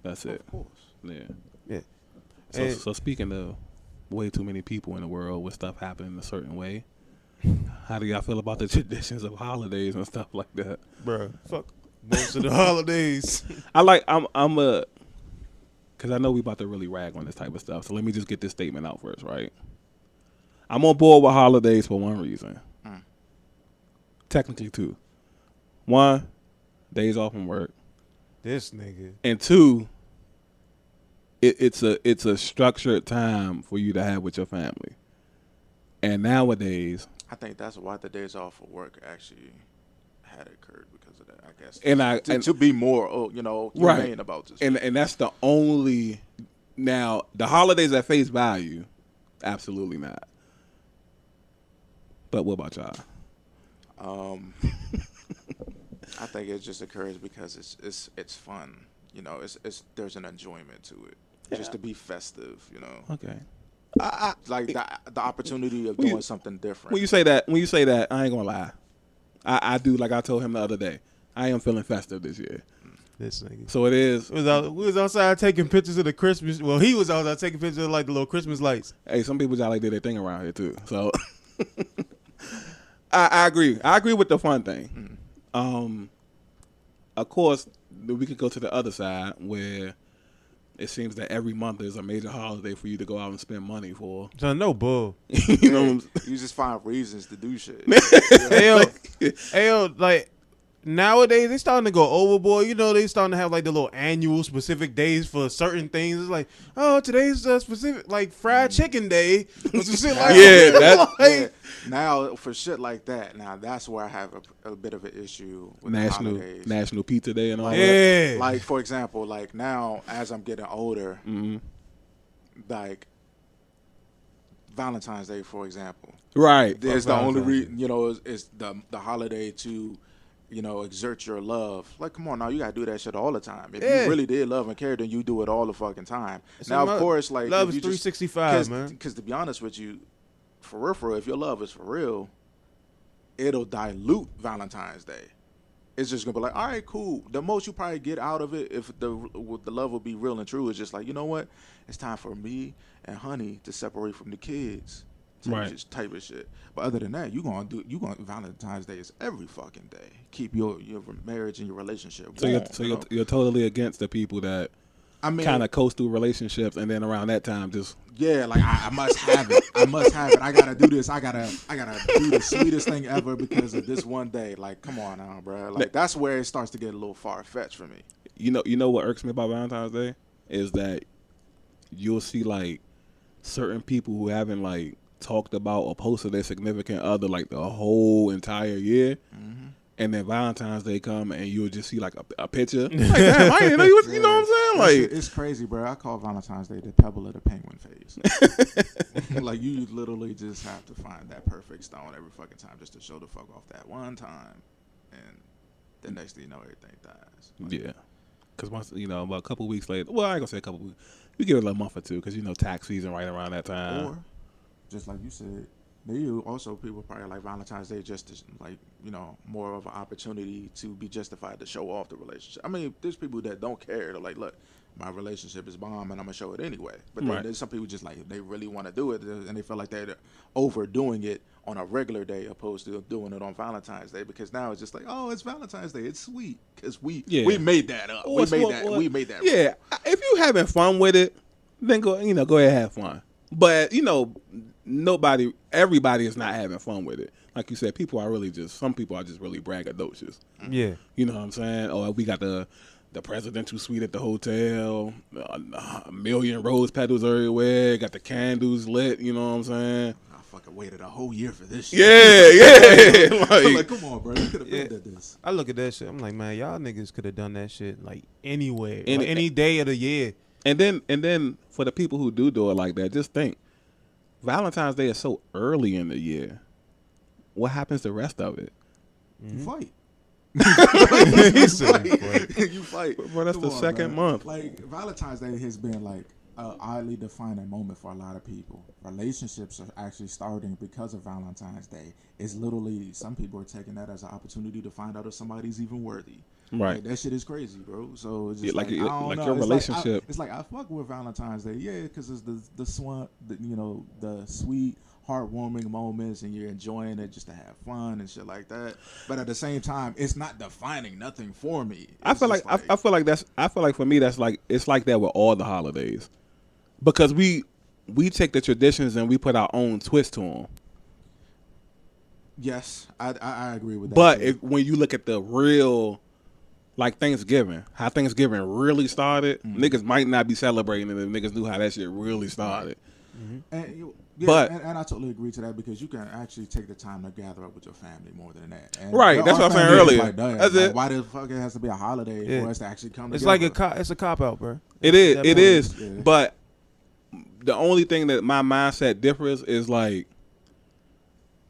That's it. Of course. Yeah. Yeah. So speaking of way too many people in the world with stuff happening a certain way, how do y'all feel about the traditions of holidays and stuff like that? Bruh, fuck most of the holidays. I'm a, because I know we about to really rag on this type of stuff. So let me just get this statement out first, right? I'm on board with holidays for one reason. Technically two. One, days off from work. This nigga. And two, it's a structured time for you to have with your family. And nowadays, I think that's why the days off of work actually had occurred because of that. I guess. And to be more, humane right about this. And that's the only. Now the holidays at face value, absolutely not. But what about y'all? I think it just occurs because it's fun. There's an enjoyment to it. Yeah. Just to be festive, Okay. Like the opportunity of doing something different. When you say that, I ain't gonna lie. I do, like I told him the other day. I am feeling festive this year. This nigga. So it is. We was outside taking pictures of the Christmas. Well, he was outside taking pictures of like the little Christmas lights. Hey, some people just like do their thing around here too. So I agree. I agree with the fun thing. Of course, we could go to the other side where it seems that every month is a major holiday for you to go out and spend money for. So no bull. You know what I'm saying? You just find reasons to do shit. Hey, like nowadays they starting to go overboard. They starting to have like the little annual specific days for certain things. It's like, oh, today's specific like fried chicken day or some shit like that. Yeah. Now for shit like that, now that's where I have a bit of an issue with the holidays. National Pizza Day and all that. Yeah. Like for example, like now as I'm getting older, like Valentine's Day, for example. Right. There's the only reason, is the holiday to, exert your love. Like, come on now, you gotta do that shit all the time. If you really did love and care, then you do it all the fucking time. Now, of course, like love is 365, man. Because to be honest with you, for real, if your love is for real, it'll dilute Valentine's Day. It's just gonna be like, all right, cool. The most you probably get out of it, if the love will be real and true, is just like, you know what? It's time for me and honey to separate from the kids. Type of shit. But other than that, Valentine's Day is every fucking day. Keep your marriage and your relationship warm. So you're totally against the people that kind of coast through relationships and then around that time just like I must have it. I must have it. I gotta do this. I gotta do the sweetest thing ever because of this one day. Like, come on now, bro. Like that's where it starts to get a little far fetched for me. You know what irks me about Valentine's Day is that you'll see like certain people who haven't like talked about or posted their significant other like the whole entire year, and then Valentine's Day come and you'll just see like a picture. Like, damn, I didn't know you was, you know what I'm saying? Like, it's crazy, bro. I call Valentine's Day the pebble of the penguin phase. Like you literally just have to find that perfect stone every fucking time just to show the fuck off that one time, and the next thing you know, everything dies. Like, yeah, because once about a couple weeks later, well, I ain't gonna say a couple weeks. We give it a month or two because tax season right around that time. Or just like you said, maybe also people probably like Valentine's Day just to like more of an opportunity to be justified to show off the relationship. I mean, there's people that don't care. They're like, look, my relationship is bomb and I'm gonna show it anyway. But then there's some people just like they really want to do it and they feel like they're overdoing it on a regular day opposed to doing it on Valentine's Day because now it's just like, oh, it's Valentine's Day, it's sweet because we made that up. We made that. Yeah, if you having fun with it, then go ahead and have fun. But everybody is not having fun with it. like you said, some people are just really braggadocious. Yeah. You know what I'm saying? Oh, we got the presidential suite at the hotel, a million rose petals everywhere, got the candles lit, you know what I'm saying? I fucking waited a whole year for this shit. Yeah. Like, come on, bro. You could have been did this. I look at that shit. I'm like, man, y'all niggas could have done that shit like anywhere, any day of the year. And then for the people who do it like that, just think, Valentine's Day is so early in the year. What happens the rest of it? You fight. You fight. Well, that's the second month. Like, Valentine's Day has been like an oddly defining moment for a lot of people. Relationships are actually starting because of Valentine's Day. It's literally, some people are taking that as an opportunity to find out if somebody's even worthy. Right. Like, that shit is crazy, bro. So it's just like I don't know. your relationship. It's like I fuck with Valentine's Day, yeah, because it's the sweet, heartwarming moments, and you're enjoying it just to have fun and shit like that. But at the same time, it's not defining nothing for me. I feel like for me that's like, it's like that with all the holidays, because we take the traditions and we put our own twist to them. Yes, I agree with that. But when you look at the real, like Thanksgiving, how Thanksgiving really started, niggas might not be celebrating it if niggas knew how that shit really started. And and I totally agree to that, because you can actually take the time to gather up with your family more than that. And right, that's what I'm saying earlier. Like, that's it. Why the fuck it has to be a holiday for us to actually come It's together? like it's a cop out, bro. It is. Yeah. But the only thing that my mindset differs is, like,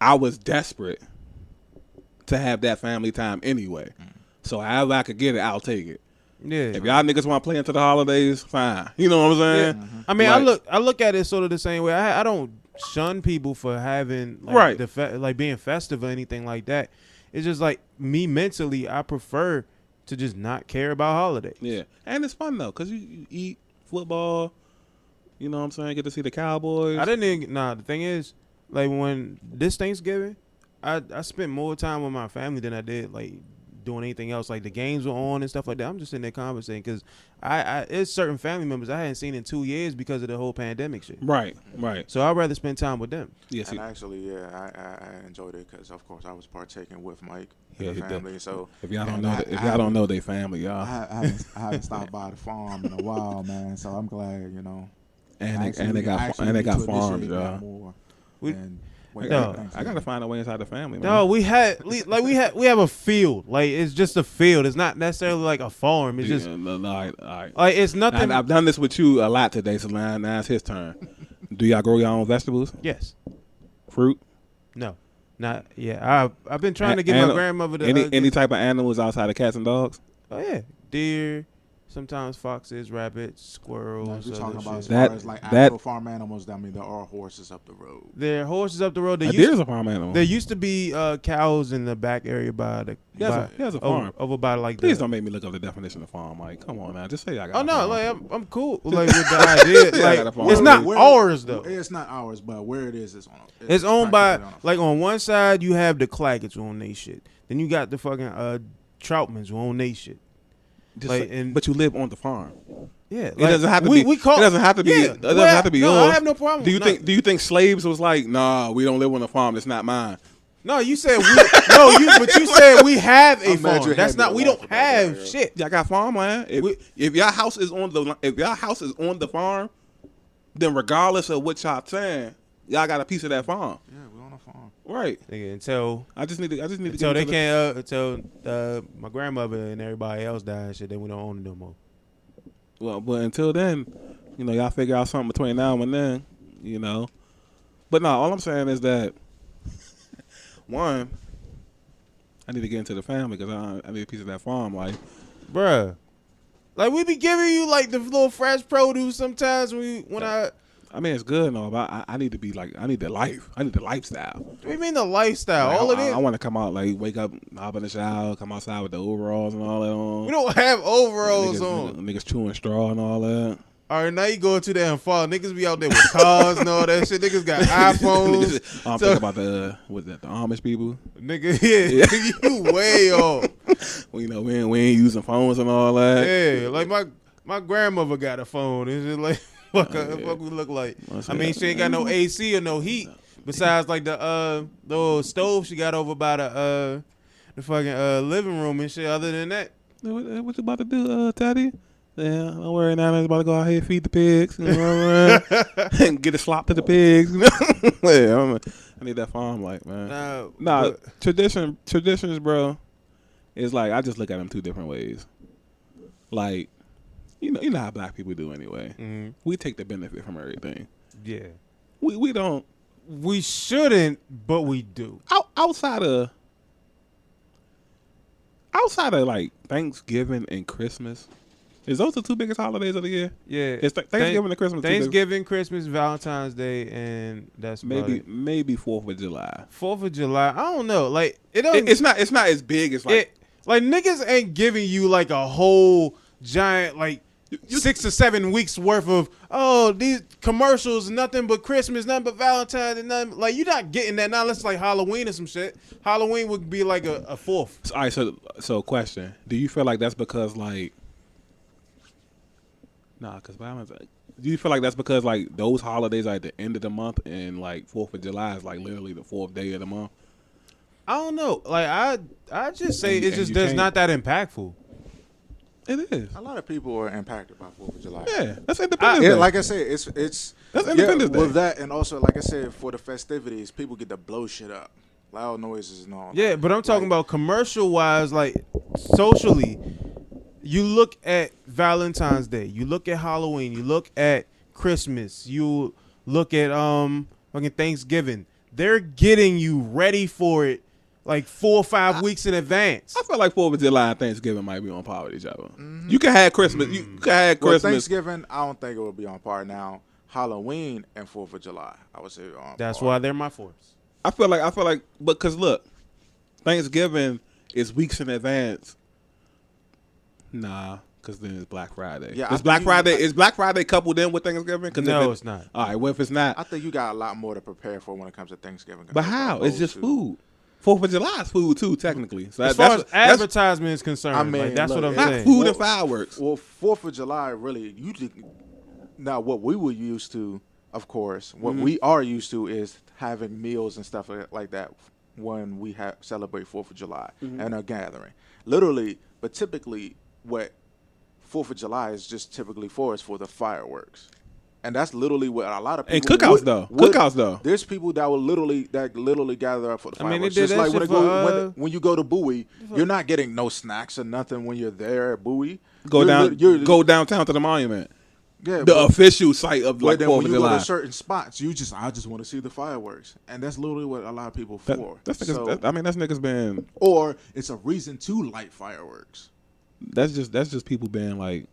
I was desperate to have that family time anyway. So however I could get it, I'll take it. Yeah. If y'all niggas want to play into the holidays, fine. You know what I'm saying? Yeah. I mean, I look at it sort of the same way. I don't shun people for having like being festive or anything like that. It's just like, me mentally, I prefer to just not care about holidays. Yeah, and it's fun though, cause you eat football. You know what I'm saying? Get to see the Cowboys. The thing is, like, when this Thanksgiving, I spent more time with my family than I did like doing anything else. Like, the games were on and stuff like that. I'm just sitting there conversating, because it's certain family members I hadn't seen in 2 years because of the whole pandemic shit. Right. So I'd rather spend time with them. Yes, and actually, I enjoyed it, because of course I was partaking with Mike and the family. So if y'all don't know their family, y'all, I haven't stopped by the farm in a while, man. So I'm glad, you know. And they got farms, y'all. I gotta find a way inside the family, man. No, we have a field. Like, it's just a field. It's not necessarily like a farm. It's just all right. Like, it's nothing. I've done this with you a lot today, so now it's his turn. Do y'all grow your own vegetables? Yes. Fruit? No, not yeah. I've been trying to get my grandmother to any type of animals outside of cats and dogs. Oh yeah, deer. Sometimes foxes, rabbits, squirrels. You're talking about shit. as far as like actual farm animals. I mean, there are horses up the road. There are horses up the road. Deer's a farm animal. There used to be cows in the back area by the. He has a farm over by like. Please don't make me look up the definition of farm. Like, come on now, just say I got. Oh no, like I'm cool. Like with the idea, like it's not ours though. It's not ours, but where it is, it's owned by like on one side you have the Claggetts who own they shit. Then you got the fucking Troutmans who own they shit. But you live on the farm. Yeah, it doesn't have to be. It doesn't have to be. It doesn't have to be yours. I have no problem. Do you think slaves was like, nah, we don't live on the farm. It's not mine. No, you said but you said we have a farm. That's not. We don't have shit. Y'all got farmland. If your house is on the farm, then regardless of what y'all saying, y'all got a piece of that farm. Yeah, we're on a farm. Right. Until I just need to until they can't until my grandmother and everybody else died and shit, then we don't own it no more. Well, but until then, you know, y'all figure out something between now and then, you know. But no, all I'm saying is that one, I need to get into the family because I need a piece of that farm life, bruh. Like, we be giving you like the little fresh produce sometimes I mean, it's good and all, but I need to be like, I need the life. I need the lifestyle. What do you mean the lifestyle? Like, all it is. I want to come out, like, wake up, hop in the shower, come outside with the overalls and all that on. We don't have overalls on. Niggas chewing straw and all that. All right, now you go to that and fall. Niggas be out there with cars and all that shit. Niggas got iPhones. I'm thinking about the Amish people. Nigga, yeah. You way off. Well, you know, we ain't using phones and all that. Yeah, like my grandmother got a phone. It's just like, what we look like. I mean, she ain't got no AC or no heat, Besides like the little stove she got over by the fucking living room and shit. Other than that, What you about to do, Teddy? Yeah, don't worry now. I'm about to go out here feed the pigs, you know, and get a slop to the pigs. You know? Yeah, I need that farm life, man. Nah, traditions, bro. Is like I just look at them two different ways. Like, you know how black people do anyway. Mm-hmm. We take the benefit from everything. Yeah, we don't. We shouldn't, but we do. Outside of like Thanksgiving and Christmas, is those the two biggest holidays of the year? Yeah, it's Thanksgiving and Christmas. Thanksgiving, Christmas, Valentine's Day, and that's maybe 4th of July. 4th of July. I don't know. Like it's not as big as like like niggas ain't giving you like a whole giant like 6 or 7 weeks worth of these commercials, nothing but Christmas, nothing but Valentine's, and nothing like you're not getting that now. Unless it's like Halloween or some shit. Halloween would be like a 4th. All right, so question: do you feel like that's because like? Nah, because Valentine's. Do you feel like that's because like those holidays are at the end of the month and like 4th of July is like literally the 4th day of the month? I don't know. Like I just say it's just there's not that impactful. It is. A lot of people are impacted by 4th of July. Yeah, that's Independence Day. Like I said, it's that's Independence Day. With that, and also like I said, for the festivities, people get to blow shit up, loud noises and all. Yeah, but I'm talking about commercial wise, like socially. You look at Valentine's Day, you look at Halloween, you look at Christmas, you look at fucking Thanksgiving. They're getting you ready for it like 4 or 5 weeks in advance. I feel like 4th of July and Thanksgiving might be on par with each other. Mm-hmm. You can have Christmas. You can have Christmas. Well, Thanksgiving, I don't think it will be on par now. Halloween and 4th of July, I would say on That's par. why they're my fourths. I feel like, because look, Thanksgiving is weeks in advance. Nah, because then it's Black Friday. Yeah, is Black Friday coupled in with Thanksgiving? No, it's not. All right, well, if it's not, I think you got a lot more to prepare for when it comes to Thanksgiving. But how? It's just food. 4th of July is food too, technically. So as far as advertisement is concerned, I mean, like, that's what I'm saying. Food and fireworks. Well, 4th of July really usually. Now, what we were used to, of course, what we are used to is having meals and stuff like that when we celebrate 4th of July and a gathering. Literally, but typically, what 4th of July is just typically for is for the fireworks. And that's literally what a lot of people. And cookouts though. There's people that will literally gather up for the fireworks. I mean, just like when you go to Bowie, you're not getting no snacks or nothing when you're there at Bowie. Go downtown to the monument. Yeah, the official site of like 4th of July. When you go to certain spots, I just want to see the fireworks, and that's literally what a lot of people for. That's niggas been. Or it's a reason to light fireworks. That's just people being like,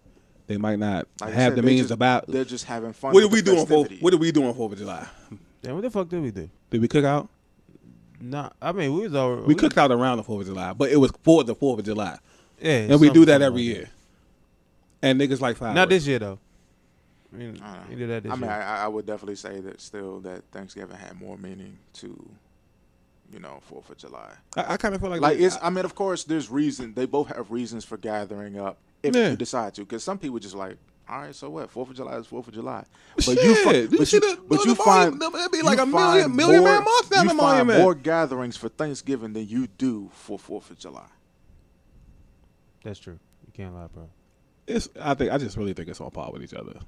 they might not have the means about. They're just having fun. What did we do on 4th of July? Damn, what the fuck did we do? Did we cook out? Nah, I mean we was already. We cooked out around the 4th of July, but it was for the 4th of July. Yeah, and we do that every year. And niggas like fireworks. Not this year though. I mean, we did that this year. I would definitely say that still that Thanksgiving had more meaning to, 4th of July. I kind of feel like it's. I mean, of course, there's reason. They both have reasons for gathering up if you decide to. Because some people just like, all right, so what? 4th of July is 4th of July. But you find it'd be like a million man march down the monument. You find more gatherings for Thanksgiving than you do for 4th of July. That's true. You can't lie, bro. I just really think it's on par with each other.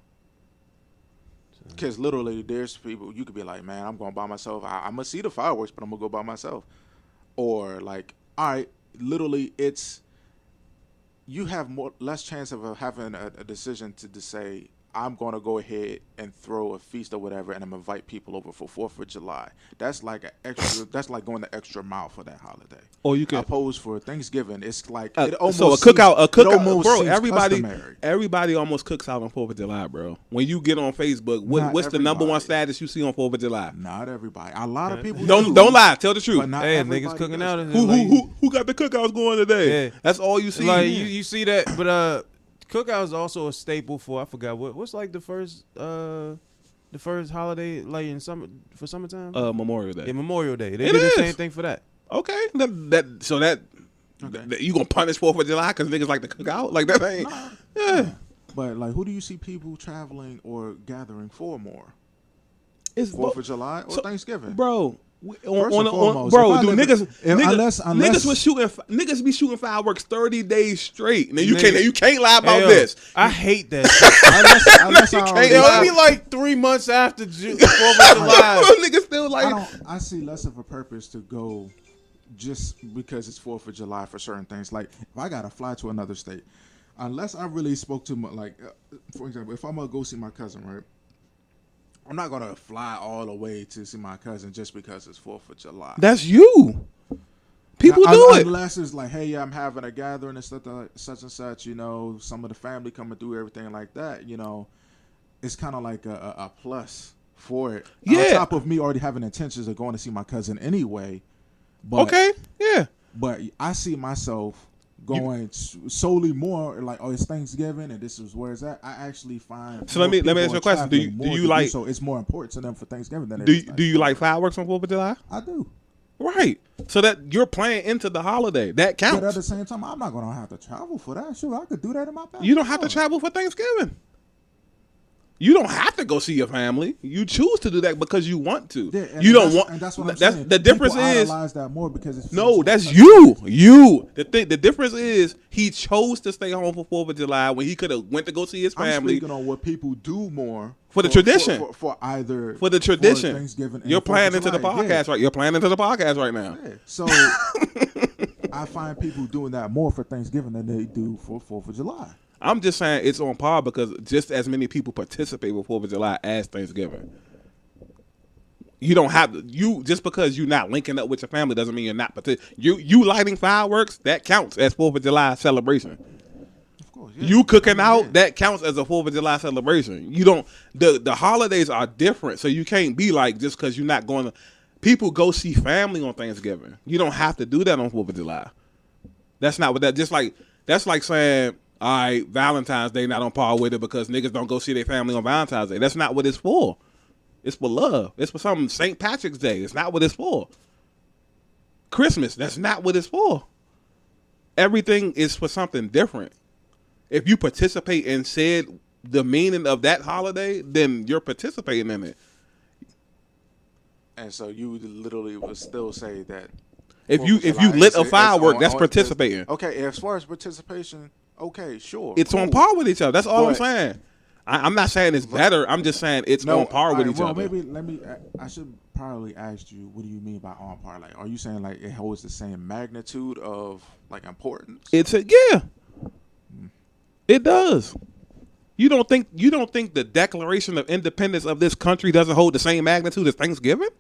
Because literally, there's people you could be like, man, I'm going by myself. I'm gonna see the fireworks, but I'm gonna go by myself. Or like, all right, literally, you have less chance of having a decision to say, I'm going to go ahead and throw a feast or whatever, and I'm gonna invite people over for 4th of July. That's like that's like going the extra mile for that holiday. Or you can opposed for Thanksgiving. It's like a cookout, bro. Everybody almost cooks out on 4th of July, bro. When you get on Facebook, what's the number one status you see on 4th of July? Not everybody. A lot of people don't lie. Tell the truth. Hey, niggas cooking out. Who got the cookouts going today? Yeah. That's all you see. Like you see that, but cookout is also a staple for I forgot what's like the first holiday like in summertime. Memorial Day. Yeah, Memorial Day. They do the same thing for that. Okay, that you gonna punish 4th of July because niggas like to cook out like that ain't. Nah. Yeah, but like, who do you see people traveling or gathering for more? It's 4th of July or so, Thanksgiving, bro. First and foremost, Bro, if I do live- niggas, if- niggas, unless- niggas be shooting fireworks 30 days straight. Now you Nigga. can't lie about Hell, this. I hate that shit. unless I already Yo, have- it be like 3 months after 4th of July. Niggas still like I see less of a purpose to go just because it's 4th of July for certain things. Like if I gotta fly to another state, unless I really spoke to my, like, for example, if I'm gonna go see my cousin, right? I'm not gonna fly all the way to see my cousin just because it's 4th of July. that's you. People Now, do it. Unless it's like, hey, yeah, I'm having a gathering and stuff, such and such, you know, some of the family coming through, everything like that, you know, it's kind of like a plus for it. Yeah. On top of me already having intentions of going to see my cousin anyway. But, Okay, yeah. But I see myself going solely more like, oh, it's Thanksgiving and this is where it's at. I actually find. So let me ask you a question. Do you like? So it's more important to them for Thanksgiving than it Do is you like fireworks on 4th of July? I do. Right. So that you're playing into the holiday. That counts. But at the same time, I'm not gonna have to travel for that. Sure, I could do that in my backyard. You don't have to travel for Thanksgiving. You don't have to go see your family. You choose to do that because you want to. Yeah, and you don't that's, want. And that's what I'm that's saying. the difference People is. idolize that more because it's No, that's you. You. The difference is he chose to stay home for 4th of July when he could have went to go see his I'm family speaking on what people do more for the tradition. for either For the tradition. for Thanksgiving. And You're 4th of playing into the July. podcast, right? You're playing into the podcast right now. Yeah. So I find people doing that more for Thanksgiving than they do for 4th of July. I'm just saying it's on par because just as many people participate with 4th of July as Thanksgiving. You don't have you just because you're not linking up with your family doesn't mean you're not you lighting fireworks that counts as 4th of July celebration. Of course, yeah. You cooking out that counts as a 4th of July celebration. You don't the holidays are different, so you can't be like just because you're not going to. People go see family on Thanksgiving. You don't have to do that on 4th of July. That's not what that. That's like saying, all right, Valentine's Day not on par with it because niggas don't go see their family on Valentine's Day. That's not what it's for. It's for love. It's for something. St. Patrick's Day. It's not what it's for. Christmas. That's not what it's for. Everything is for something different. If you participate in said the meaning of that holiday, then you're participating in it. And so you literally would still say that If 4th you of if July you lit a is firework, on- that's on- participating. Okay, as far as participation, okay, sure. It's on cool. par with each other. That's all I'm But- saying. I'm not saying it's better. I'm just saying it's on par with each other. Maybe let me. I should probably ask you, what do you mean by on par? Like, are you saying like it holds the same magnitude of like importance? Yeah, it does. You don't think the Declaration of Independence of this country doesn't hold the same magnitude as Thanksgiving?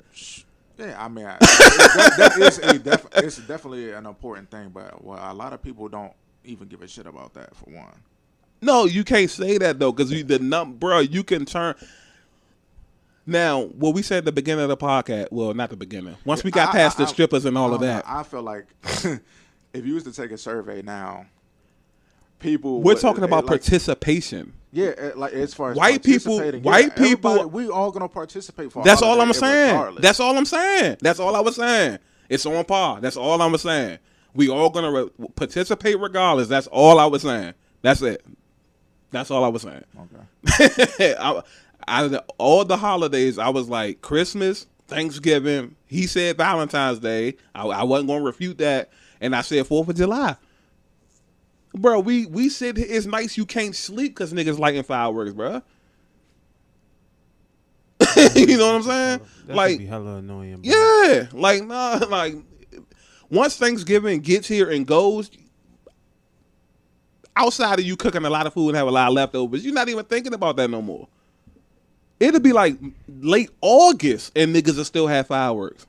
Yeah, I mean, it's definitely an important thing, but a lot of people don't even give a shit about that. For one, No, you can't say that though, because bro, you can turn. Now, what we said at the beginning of the podcast, well, not the beginning. Once we got past the strippers and all of that, I feel like if you was to take a survey now, people we're talking about participation. Yeah, like as far as white people, we all gonna participate for. That's all I'm regardless. saying. That's all I'm saying. That's all I was saying. It's on par. That's all I was saying. We all gonna participate regardless. That's all I was saying. That's it. That's all I was saying. Okay. Out of all the holidays, I was like Christmas, Thanksgiving. He said Valentine's Day. I wasn't gonna refute that, and I said 4th of July. Bro, we said it's nice you can't sleep because niggas lighting fireworks, bro. You know what I'm saying? That like, should be hella annoying. Bro. yeah, like nah, like once Thanksgiving gets here and goes, outside of you cooking a lot of food and have a lot of leftovers, you're not even thinking about that no more. It'll be like late August and niggas will still have fireworks.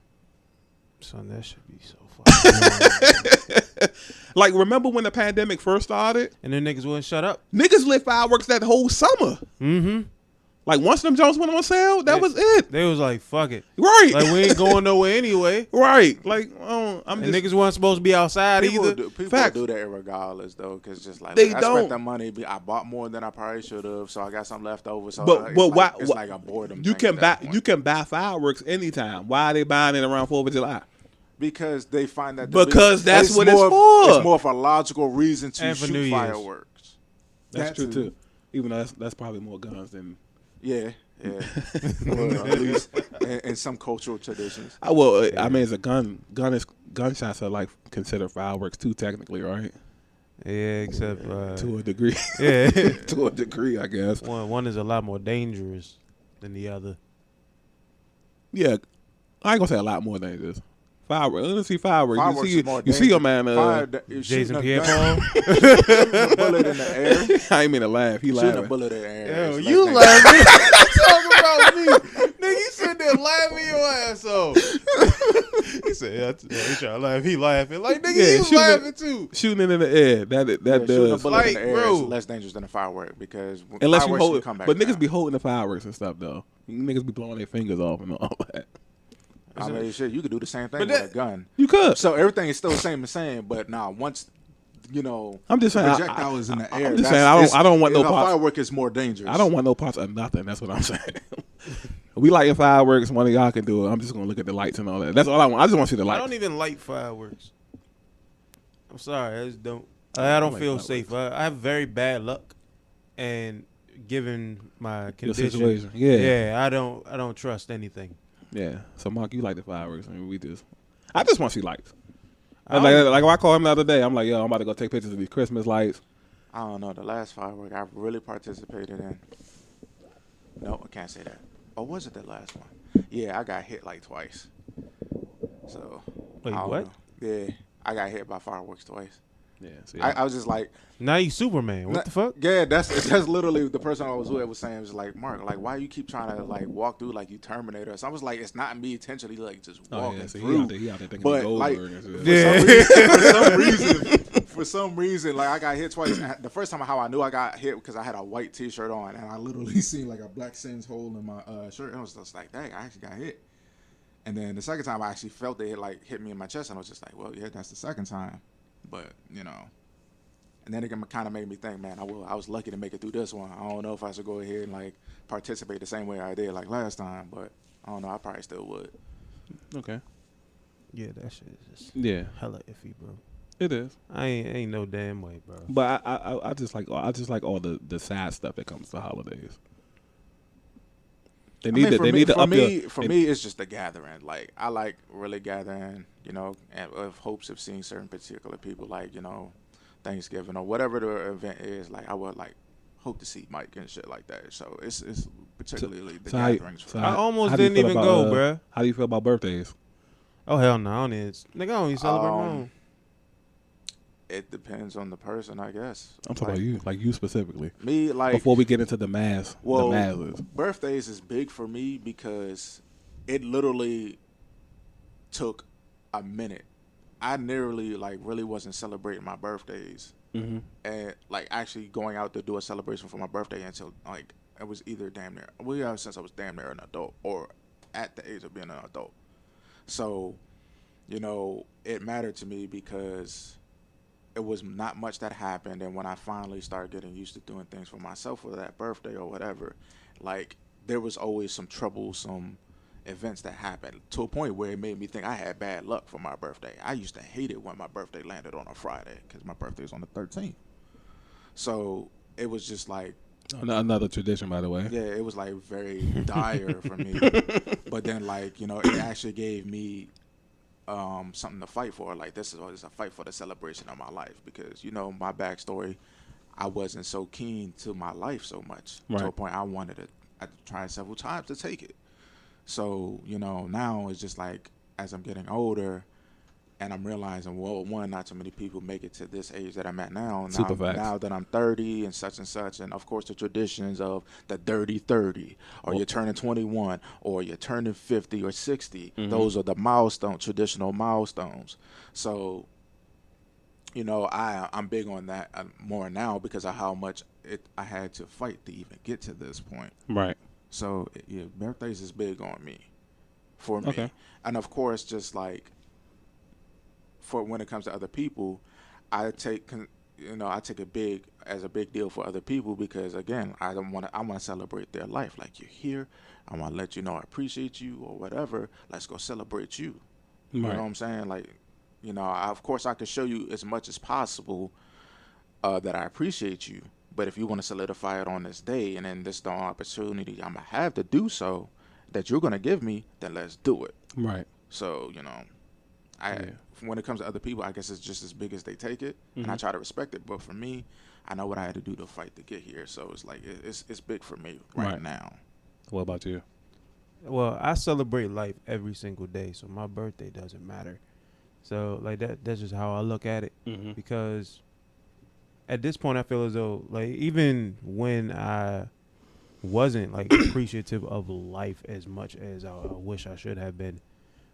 Son, that should be so fucking annoying. Like, remember when the pandemic first started? And then niggas wouldn't shut up. Niggas lit fireworks that whole summer. Mm-hmm. Like, once them Jones went on sale, that was it. They was like, fuck it. Right. Like, we ain't going nowhere anyway. Right. Like, and niggas wasn't supposed to be outside either. People do that regardless, though, because just like, they I don't. spent the money. I bought more than I probably should have, so I got some left over. So but why? It's like a boredom. You can buy fireworks anytime. Why are they buying it around 4th of July? Because they find that because that's what it's for. It's more of a logical reason to shoot New fireworks. That's true too. Even though that's probably more guns than. Yeah, Yeah, or at least in some cultural traditions. I mean, it's a gunshots are like considered fireworks too, technically, right? Yeah, except To a degree. yeah, To a degree, I guess. one is a lot more dangerous than the other. Yeah, I ain't gonna say a lot more dangerous. Fireworks. Let's see fireworks. Fireworks is more You see your man. you're Jason shooting a Pierre-Paul. shooting a bullet in the air. I ain't mean to laugh. He Shooting laughing. a bullet in the air. Yo, is you less laughing? Talking about me, nigga. You sitting there laughing your ass off. He said, "Yeah, he trying to laugh. He laughing like nigga. Yeah, You laughing too." Shooting it in the air. That shooting a does. bullet in the Like, air bro. is less dangerous than a firework because Unless you fireworks hold can it, come back but niggas down. be holding the fireworks and stuff though. Niggas be blowing their fingers off and all that. I mean, shit, you could do the same thing But with a gun. You could. So everything is still the same. But now once I'm just saying. the projectile is in the air. I'm just saying. I don't want no a parts. firework is more dangerous. I don't want no parts of nothing. That's what I'm saying. We lighting fireworks. One of y'all can do it. I'm just gonna look at the lights and all that. That's all I want. I just want to see the I lights. don't even light fireworks. I'm sorry, I just don't. I don't like feel fireworks. safe. I have very bad luck, and given my Your condition, situation. Yeah. I don't trust anything. Yeah. So Mark, you like the fireworks, and I just want to see lights. I Like when I called him the other day, I'm like, yo, I'm about to go take pictures of these Christmas lights. I don't know. The last firework I really participated in. No, I can't say that. Or was it the last one? Yeah, I got hit like twice. So. Wait, I don't what? know. Yeah, I got hit by fireworks twice. Yeah. See, I was just like, Now you Superman. What the fuck? Yeah, that's literally the person I was with was saying was like, Mark, like why you keep trying to like walk through like you Terminator? So I was like, it's not me intentionally like just walking so through. he out there thinking But Goldberg like and shit. for some reason, like I got hit twice. And the first time how I knew I got hit because I had a white T-shirt on and I literally seen like a black Sims hole in my shirt and I was just like, dang, I actually got hit. And then the second time I actually felt it like hit me in my chest and I was just like, well, yeah, that's the second time. But and then it kind of made me think, man, I was lucky to make it through this one. I don't know if I should go ahead and like participate the same way I did like last time, but I don't know. I probably still would. Okay. Yeah, that shit is just Yeah, hella iffy, bro. it is. I ain't no damn way, bro. But I just like all the sad stuff that comes to holidays. They need for me, it's just the gathering. Like I like really gathering, and with hopes of seeing certain particular people, like Thanksgiving or whatever the event is. Like I would like hope to see Mike and shit like that. So it's particularly the gatherings. I almost didn't even go, bro. How do you feel about birthdays? Oh hell no, I don't even. Nigga, I don't even celebrate my own. It depends on the person, I guess. I'm talking about you, like you specifically. Me, like before we get into the masses. Birthdays is big for me because it literally took a minute. I nearly like really wasn't celebrating my birthdays, and like actually going out to do a celebration for my birthday until like it was either since I was damn near an adult or at the age of being an adult. So, it mattered to me because it was not much that happened, and when I finally started getting used to doing things for myself for that birthday or whatever, like there was always some troublesome events that happened to a point where it made me think I had bad luck for my birthday. I used to hate it when my birthday landed on a Friday because my birthday is on the 13th. So it was just like another tradition, by the way. Yeah, it was like very dire for me. But then like it actually gave me something to fight for. Like this is a fight for the celebration of my life because my backstory, I wasn't so keen to my life so much to a point I tried several times to take it. So now it's just like as I'm getting older and I'm realizing, well, one, not too many people make it to this age that I'm at now. Now that I'm 30 and such, and of course the traditions of the dirty 30, or you're turning 21, or you're turning 50 or 60. Those are the traditional milestones. So, I'm big on that more now because of how much I had to fight to even get to this point. Right. So, yeah, birthdays is big on me, for me. Okay. And of course, just like, for when it comes to other people, I take a big deal for other people because again, I want to celebrate their life. Like you're here, I want to let you know I appreciate you or whatever. Let's go celebrate you. You know what I'm saying? Like, of course I can show you as much as possible that I appreciate you, But if you want to solidify it on this day, and then this is the opportunity I'm gonna have to do so that you're gonna give me, then let's do it. Right. So when it comes to other people, I guess it's just as big as they take it, and I try to respect it. But for me, I know what I had to do to fight to get here, so it's like it's big for me right now. What about you? Well, I celebrate life every single day, so my birthday doesn't matter. So like that's just how I look at it, because at this point I feel as though like even when I wasn't like appreciative of life as much as I wish I should have been,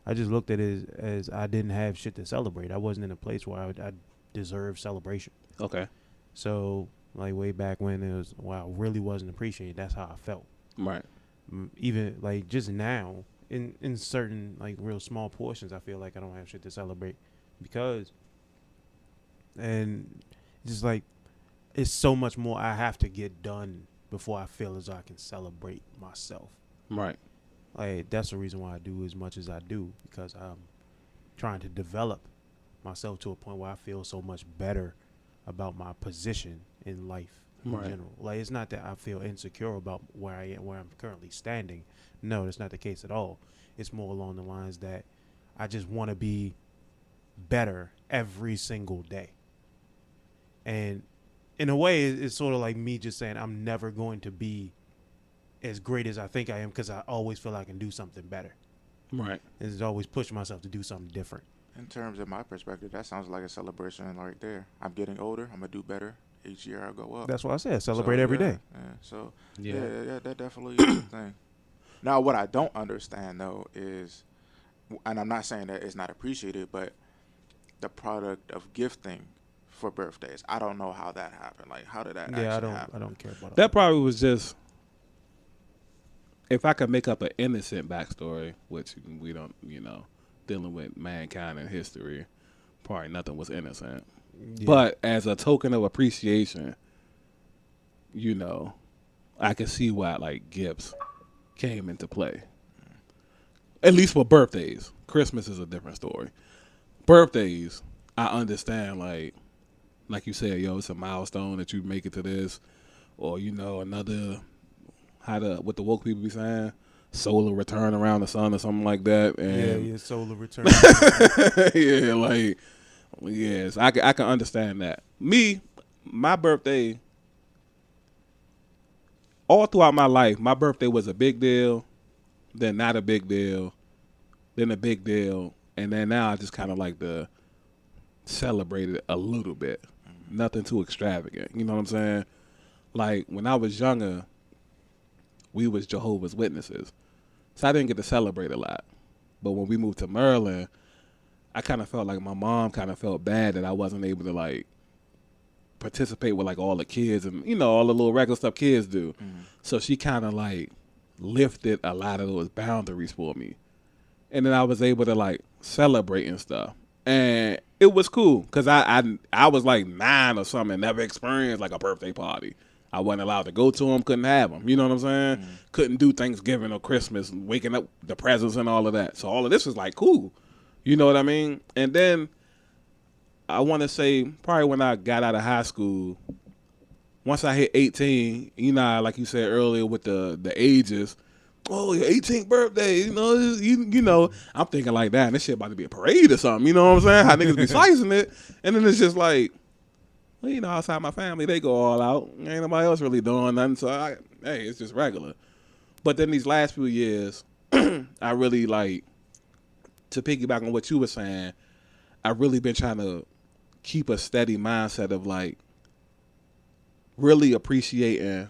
I just looked at it as I didn't have shit to celebrate. I wasn't in a place where I deserved celebration. Okay. So like way back when it was, I really wasn't appreciated. That's how I felt. Right. Even like just now in certain like real small portions, I feel like I don't have shit to celebrate because, and just like it's so much more I have to get done before I feel as though I can celebrate myself. Right. Like that's the reason why I do as much as I do, because I'm trying to develop myself to a point where I feel so much better about my position in life in general. Like it's not that I feel insecure about where I am, where I'm currently standing. No, that's not the case at all. It's more along the lines that I just want to be better every single day. And in a way, it's sort of like me just saying I'm never going to be as great as I think I am, because I always feel I can do something better. Right. And it's always push myself to do something different. In terms of my perspective, that sounds like a celebration right there. I'm getting older. I'm gonna do better each year. I go up. That's what I said. Celebrate every day. Yeah. So yeah, that definitely is the thing. Now, what I don't understand though is, and I'm not saying that it's not appreciated, but the product of gifting for birthdays. I don't know how that happened. Like, how did that actually happen? I don't care about that. Probably was just, if I could make up an innocent backstory, which we don't, dealing with mankind and history, probably nothing was innocent. Yeah. But as a token of appreciation, I can see why like gifts came into play. At least for birthdays. Christmas is a different story. Birthdays, I understand, like you said, it's a milestone that you make it to this, or another, what the woke people be saying, solar return around the sun or something like that. And solar return. Yes, I can understand that. Me, my birthday, all throughout my life, my birthday was a big deal, then not a big deal, then a big deal, and then now I just kind of like to celebrate it a little bit. Nothing too extravagant. You know what I'm saying? Like, when I was younger, we was Jehovah's Witnesses. So I didn't get to celebrate a lot. But when we moved to Maryland, I kind of felt like my mom kind of felt bad that I wasn't able to, like, participate with, like, all the kids and, all the little regular stuff kids do. Mm-hmm. So she kind of, like, lifted a lot of those boundaries for me. And then I was able to, like, celebrate and stuff. And it was cool because I was like 9 or something and never experienced like a birthday party. I wasn't allowed to go to them, couldn't have them. You know what I'm saying? Mm-hmm. Couldn't do Thanksgiving or Christmas, waking up the presents and all of that. So all of this was like cool. You know what I mean? And then I want to say probably when I got out of high school, once I hit 18, like you said earlier with the ages, oh, your 18th birthday, I'm thinking like that, and this shit about to be a parade or something, you know what I'm saying? How niggas be slicing it, and then it's just like, well, outside my family, they go all out. Ain't nobody else really doing nothing, so it's just regular. But then these last few years, I really like, to piggyback on what you were saying, I've really been trying to keep a steady mindset of like, really appreciating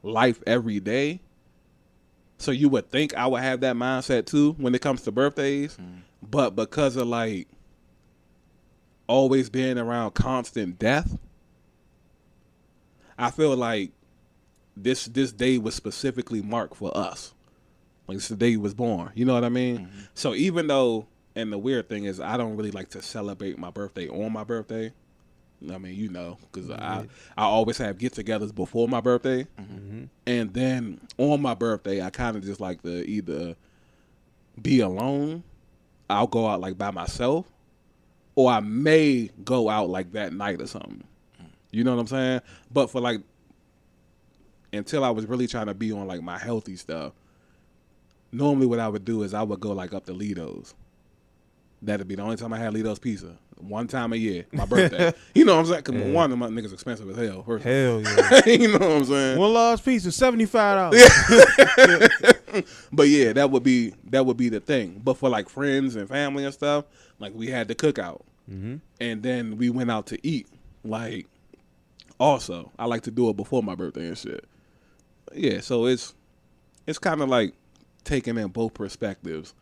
life every day. So you would think I would have that mindset too when it comes to birthdays, but because of like always being around constant death, I feel like this day was specifically marked for us. Like it's the day he was born. You know what I mean? Mm-hmm. So even though, and the weird thing is I don't really like to celebrate my birthday on my birthday. I mean, because I always have get-togethers before my birthday. Mm-hmm. And then on my birthday, I kind of just like to either be alone, I'll go out like by myself, or I may go out like that night or something. You know what I'm saying? But for like until I was really trying to be on like my healthy stuff, normally what I would do is I would go like up to Lido's. That'd be the only time I had Lido's pizza. One time a year, my birthday. You know what I'm saying? Cause one of my niggas expensive as hell. Hell yeah. You know what I'm saying? One large pizza, $75. But yeah, that would be the thing. But for like friends and family and stuff, like we had the cookout, and then we went out to eat. Like, also, I like to do it before my birthday and shit. Yeah, so it's kind of like taking in both perspectives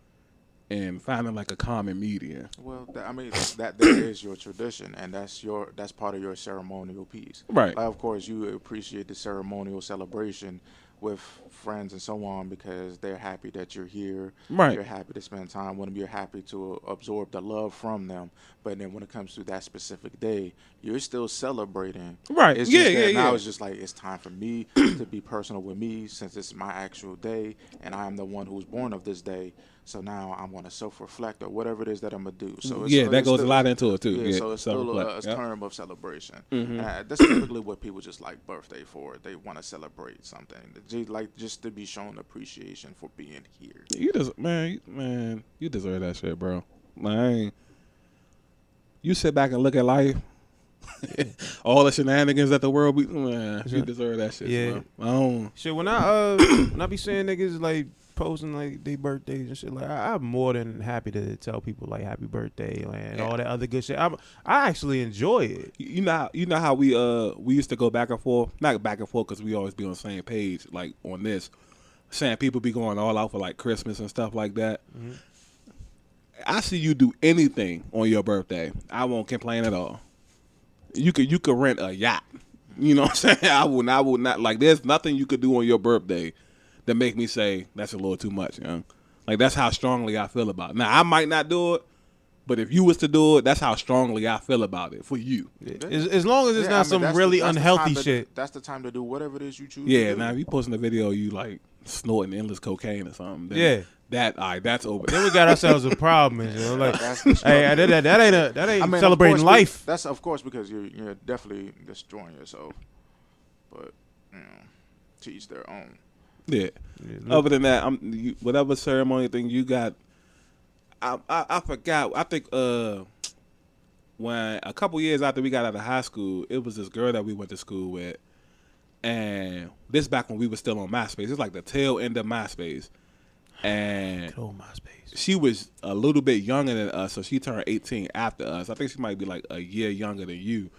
and finding like a common median. Well, that is your tradition, and that's part of your ceremonial piece. Right. Of course, you appreciate the ceremonial celebration with friends and so on because they're happy that you're here. Right. You're happy to spend time with them. You're happy to absorb the love from them. But then when it comes to that specific day, you're still celebrating. Right. It's Yeah, just that yeah, now yeah. it's just like it's time for me to be personal with me since it's my actual day and I am the one who's born of this day. So now I'm going to self-reflect or whatever it is that I'm going to do. So that goes a lot into it too. Yeah, Yeah, so it's still a self-reflect. term of celebration. That's typically what people just like birthday for. They want to celebrate something, just to be shown appreciation for being here. You man, you deserve that shit, bro. Man, you sit back and look at life. All the shenanigans that the world be, man, you deserve that shit. Yeah. Bro. Shit, when I be seeing niggas like posting like their birthdays and shit, like I'm more than happy to tell people like happy birthday and all that other good shit. I actually enjoy it. You know how we used to go back and forth, not back and forth because we always be on the same page, like on this, saying people be going all out for like Christmas and stuff like that. I see you do anything on your birthday, I won't complain at all. You could rent a yacht. You know what I'm saying? I would not like. There's nothing you could do on your birthday that make me say that's a little too much. You know? Like that's how strongly I feel about it. Now I might not do it, but if you was to do it, that's how strongly I feel about it for you. Yeah. As long as it's not some really unhealthy shit. That's the time to do whatever it is you choose. Yeah. To do. Now if you posting a video you like snorting endless cocaine or something, then Yeah. That's over. Then we got ourselves a problem, you know. Like, hey, that ain't celebrating life. That's of course because you're definitely destroying yourself. But to each their own. Yeah. Other than that, whatever ceremony thing you got, I forgot. I think when a couple years after we got out of high school, it was this girl that we went to school with, and this back when we were still on MySpace. It's like the tail end of MySpace. And she was a little bit younger than us, so she turned 18 after us. I think she might be like a year younger than you.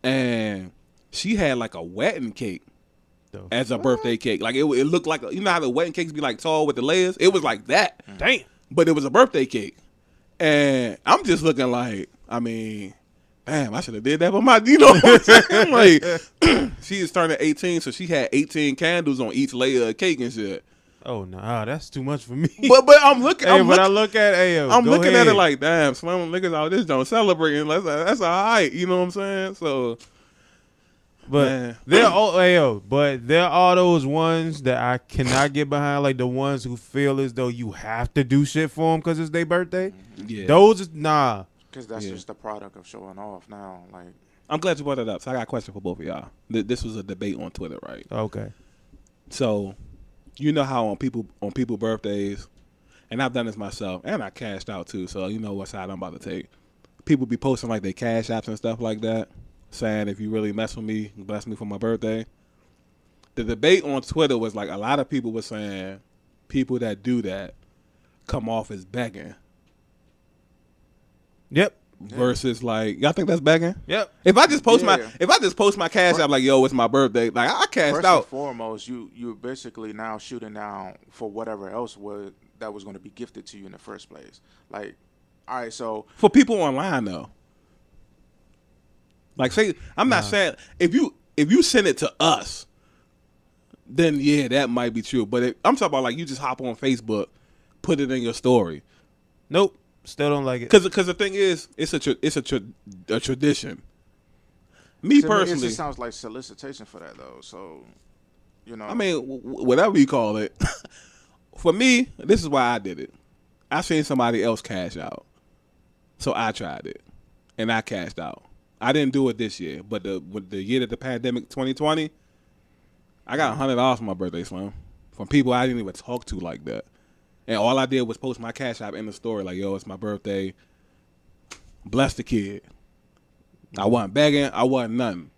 And she had like a wedding cake as a birthday cake. Like it looked like, you know how the wedding cakes be like tall with the layers? It was like that. Damn. But it was a birthday cake. And I'm just looking like, damn, I should have did that for my, you know what I'm saying? Like, she is turning 18, so she had 18 candles on each layer of cake and shit. Oh no, that's too much for me. But I'm looking. I look at I'm looking at it like, damn, some niggas out this don't celebrate. That's all right. You know what I'm saying? So, but there are those ones that I cannot get behind, like the ones who feel as though you have to do shit for them because it's their birthday. Yeah, those nah. Because that's just the product of showing off now. Like, I'm glad you brought that up. So I got a question for both of y'all. This was a debate on Twitter, right? Okay. So, you know how on people birthdays, and I've done this myself, and I cashed out too. So you know what side I'm about to take. People be posting like their cash apps and stuff like that, saying if you really mess with me, bless me for my birthday. The debate on Twitter was like a lot of people were saying people that do that come off as begging. Yep. Versus like, y'all think that's begging? Yep. If I just post my cash app like, yo, it's my birthday, like I cashed first out. And foremost, you're basically now shooting down for whatever else that was going to be gifted to you in the first place. Like, all right, so for people online though, like say I'm not saying if you send it to us, then yeah, that might be true. But I'm talking about like you just hop on Facebook, put it in your story. Nope. Still don't like it. Because the thing is, it's a tradition. Me personally, it just sounds like solicitation for that though. So, you know, I mean, whatever you call it. For me, this is why I did it. I seen somebody else cash out, so I tried it, and I cashed out. I didn't do it this year, but the year that the pandemic 2020, I got $100 for my birthday, Slim, from people I didn't even talk to like that. And all I did was post my Cash App in the story, like, yo, it's my birthday. Bless the kid. I wasn't begging. I wasn't nothing.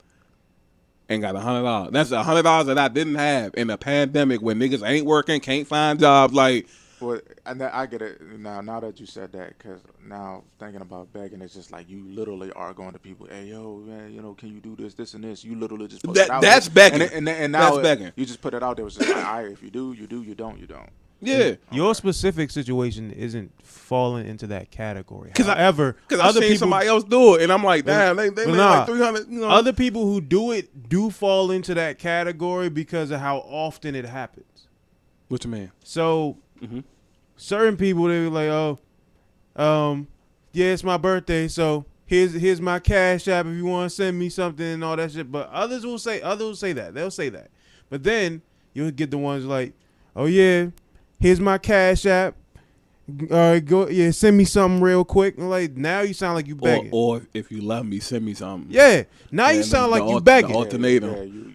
And got $100. That's $100 that I didn't have in a pandemic when niggas ain't working, can't find jobs. Like, well, and I get it now. Now that you said that, because now thinking about begging, it's just like you literally are going to people. Hey, yo, man, you know, can you do this, and this? You literally just put it out. That's there. begging. And now that's begging. You just put it out there. It's just like, all right, if you do, you do. You don't, you don't. Yeah. Your specific situation isn't falling into that category. Because I've seen people, somebody else do it, and I'm like, damn, they made like 300. You know. Other people who do it do fall into that category because of how often it happens. What you mean? So, certain people, they be like, yeah, it's my birthday, so here's my Cash App if you want to send me something and all that shit. But others will say that. They'll say that. But then you'll get the ones like, oh yeah, here's my Cash App. All right, go. Yeah, send me something real quick. And like now, you sound like you begging. Or if you love me, send me something. Yeah, now you sound like you begging. The ultimatum.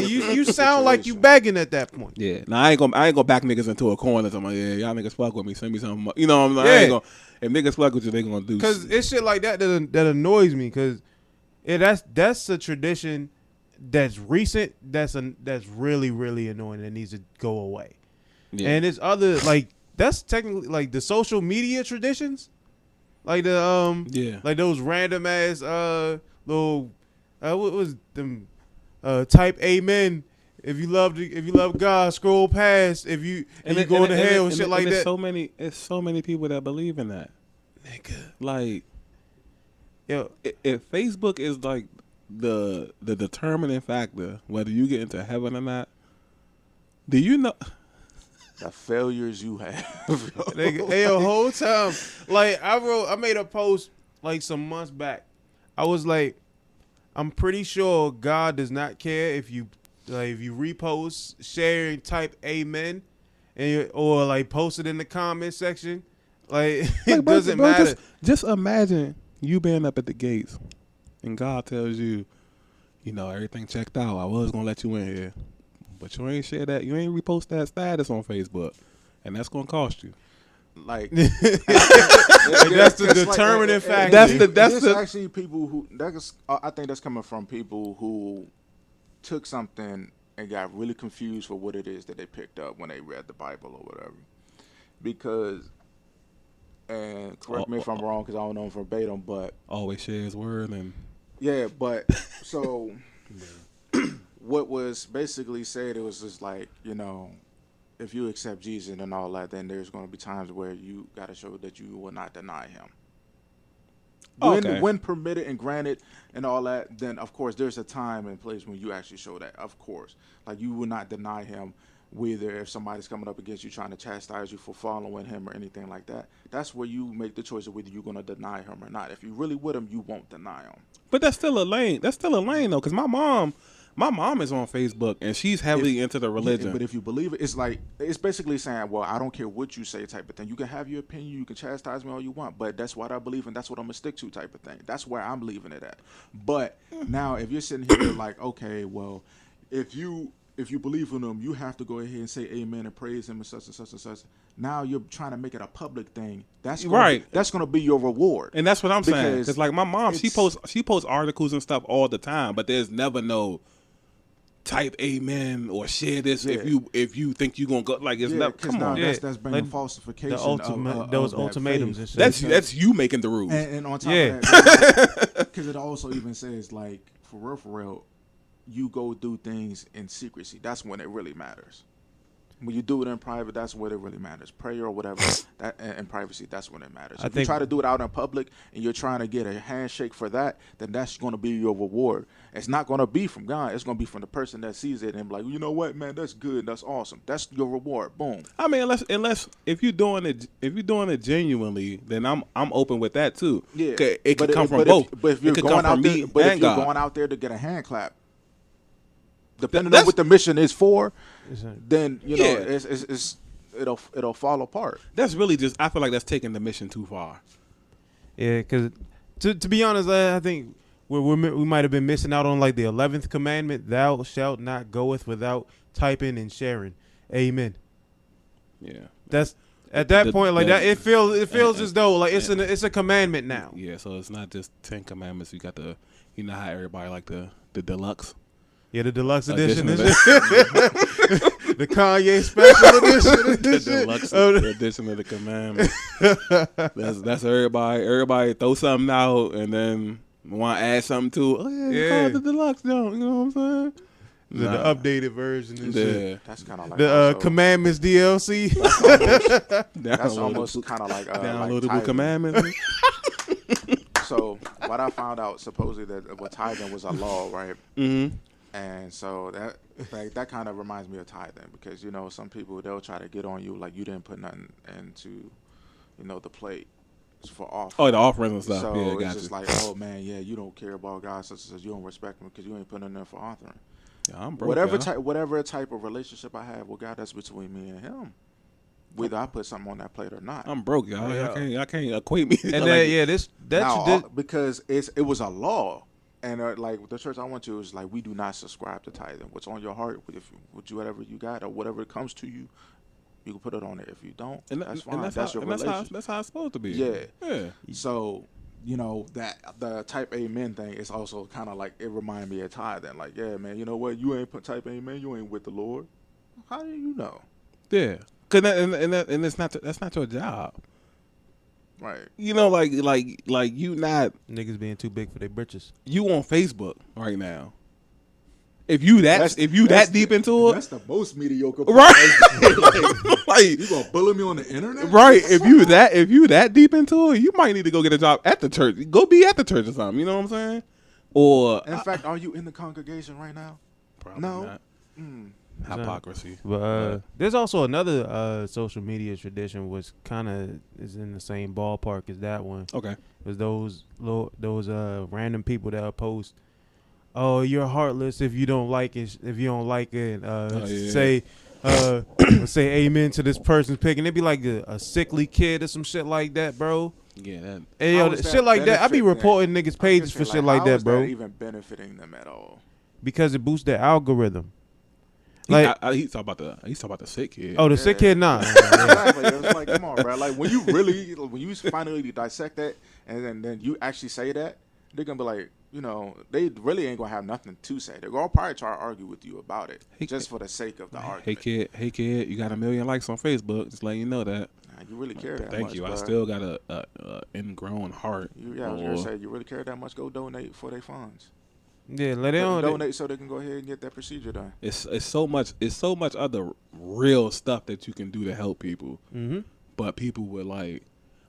You sound like you begging at that point. Yeah. Now I ain't gonna back niggas into a corner. I'm like, yeah, y'all niggas fuck with me. Send me something. You know, I'm like, I ain't gonna. If niggas fuck with you, they gonna do. Because it's shit like that annoys me. Because that's a tradition that's recent. That's really really annoying. That needs to go away. Yeah. And it's other like. That's technically like the social media traditions, like the like those random ass little what was them type amen if you love God, scroll past if you go to hell and shit like that. It's so many people that believe in that, nigga. Like, yo, if Facebook is like the determining factor whether you get into heaven or not, do you know? The failures you have. Hey, the whole time, like I made a post like some months back. I was like, I'm pretty sure God does not care if you repost, share, and type amen, or like post it in the comment section. Like it doesn't matter. Just imagine you being up at the gates, and God tells you, you know, everything checked out. I was gonna let you in here. But you ain't share that. You ain't repost that status on Facebook, and that's gonna cost you. Like that's the determining factor. That's actually people who. I think that's coming from people who took something and got really confused for what it is that they picked up when they read the Bible or whatever. Because, and correct me if I'm wrong, because I don't know verbatim, but always share His word and yeah, but so. What was basically said, it was just like, you know, if you accept Jesus and all that, then there's going to be times where you got to show that you will not deny him. When permitted and granted and all that, then, of course, there's a time and place when you actually show that, of course. Like, you will not deny him, whether if somebody's coming up against you trying to chastise you for following him or anything like that. That's where you make the choice of whether you're going to deny him or not. If you really with him, you won't deny him. But that's still a lane. That's still a lane, though, because my mom is on Facebook, and she's heavily into the religion. But if you believe it, it's basically saying, well, I don't care what you say type of thing. You can have your opinion. You can chastise me all you want, but that's what I believe, and that's what I'm going to stick to type of thing. That's where I'm leaving it at. But now if you're sitting here like, okay, well, if you believe in him, you have to go ahead and say amen and praise him and such and such and such. Now you're trying to make it a public thing. That's going to be your reward. And that's what I'm saying. Because like my mom, she posts articles and stuff all the time, but there's never no type amen or share this if you think you're gonna go like it's not. Come on, that's bringing falsification. Those ultimatums and shit. That's you making the rules. And on top of that, because it also even says like for real, you go do things in secrecy. That's when it really matters. When you do it in private, that's when it really matters. Prayer or whatever, that in privacy, that's when it matters. If you try to do it out in public and you're trying to get a handshake for that, then that's going to be your reward. It's not going to be from God. It's going to be from the person that sees it and be like, you know what, man, that's good, that's awesome. That's your reward. Boom. I mean, unless if you're doing it genuinely, then I'm open with that too. Yeah, it could come from both. But if you're going out there to get a hand clap, depending on what the mission is for, then it'll fall apart. That's really just. I feel like that's taking the mission too far. Yeah, because to be honest, I think we might have been missing out on like the 11th commandment: "Thou shalt not goeth without typing and sharing." Amen. Yeah. That's at that point like that. It feels as though like it's a commandment now. Yeah. So it's not just 10 commandments. You got you know how everybody like the deluxe. Yeah, the deluxe edition. Edition The Kanye special edition. The deluxe edition of the commandment. That's everybody. Everybody throw something out and then want to add something to it. Oh yeah, call it the deluxe junk. You know what I'm saying? The updated version and shit. That's kind of like the commandments DLC. That's almost kind of like downloadable like commandments. So what I found out supposedly that tithing was a law, right? Mm-hmm. And so that kind of reminds me of tithing because you know some people they'll try to get on you like you didn't put nothing into, you know, the plate for offering. Oh, the offerings and stuff. So yeah, it's just like, oh man, yeah, you don't care about God such as you don't respect him because you ain't putting in there for offering. Yeah, I'm broke. Whatever type of relationship I have with God, that's between me and him. Whether I put something on that plate or not. I'm broke, y'all. I can't equate me. And then, because it was a law. And like the church I went to is like we do not subscribe to tithing. What's on your heart, whatever you got or whatever comes to you, you can put it on there. If you don't, that's fine. That's your relationship. That's how it's supposed to be. Yeah. So you know that the type amen thing is also kind of like it reminded me of tithing. Like yeah, man, you know what? You ain't put type amen. You ain't with the Lord. How do you know? Yeah, and it's not that's not your job. Right. You know, like you not niggas being too big for their britches. You on Facebook right now. If you that deep into it, that's the most mediocre. Right. Like you gonna bully me on the internet? Right. If you that deep into it, you might need to go get a job at the church. Go be at the church or something. You know what I'm saying? Or in fact, are you in the congregation right now? Probably no. Not. Hypocrisy. But there's also another social media tradition which kind of is in the same ballpark as that one. Okay. It was those random people that post, "Oh, you're heartless if you don't like it. If you don't like it, say amen to this person's pick," and it'd be like a sickly kid or some shit like that, bro. Yeah, shit like that. I be reporting niggas' pages for shit like that, bro. How is that even benefiting them at all? Because it boosts their algorithm. Like he's talking about the sick kid. Oh, the sick kid, nah. Exactly. It's like, come on, bro. Like when you finally dissect that, and then you actually say that, they're gonna be like, you know, they really ain't gonna have nothing to say. They're gonna probably try to argue with you about it, just for the sake of the argument. Hey kid, you got 1 million likes on Facebook. Just letting you know that. Nah, you really care that Thank much. you. Bro. I still got a ingrown heart. I was gonna say, you really care that much? Go donate for their funds. Yeah, let them donate so they can go ahead and get that procedure done. It's so much other real stuff that you can do to help people. Mm-hmm. But people would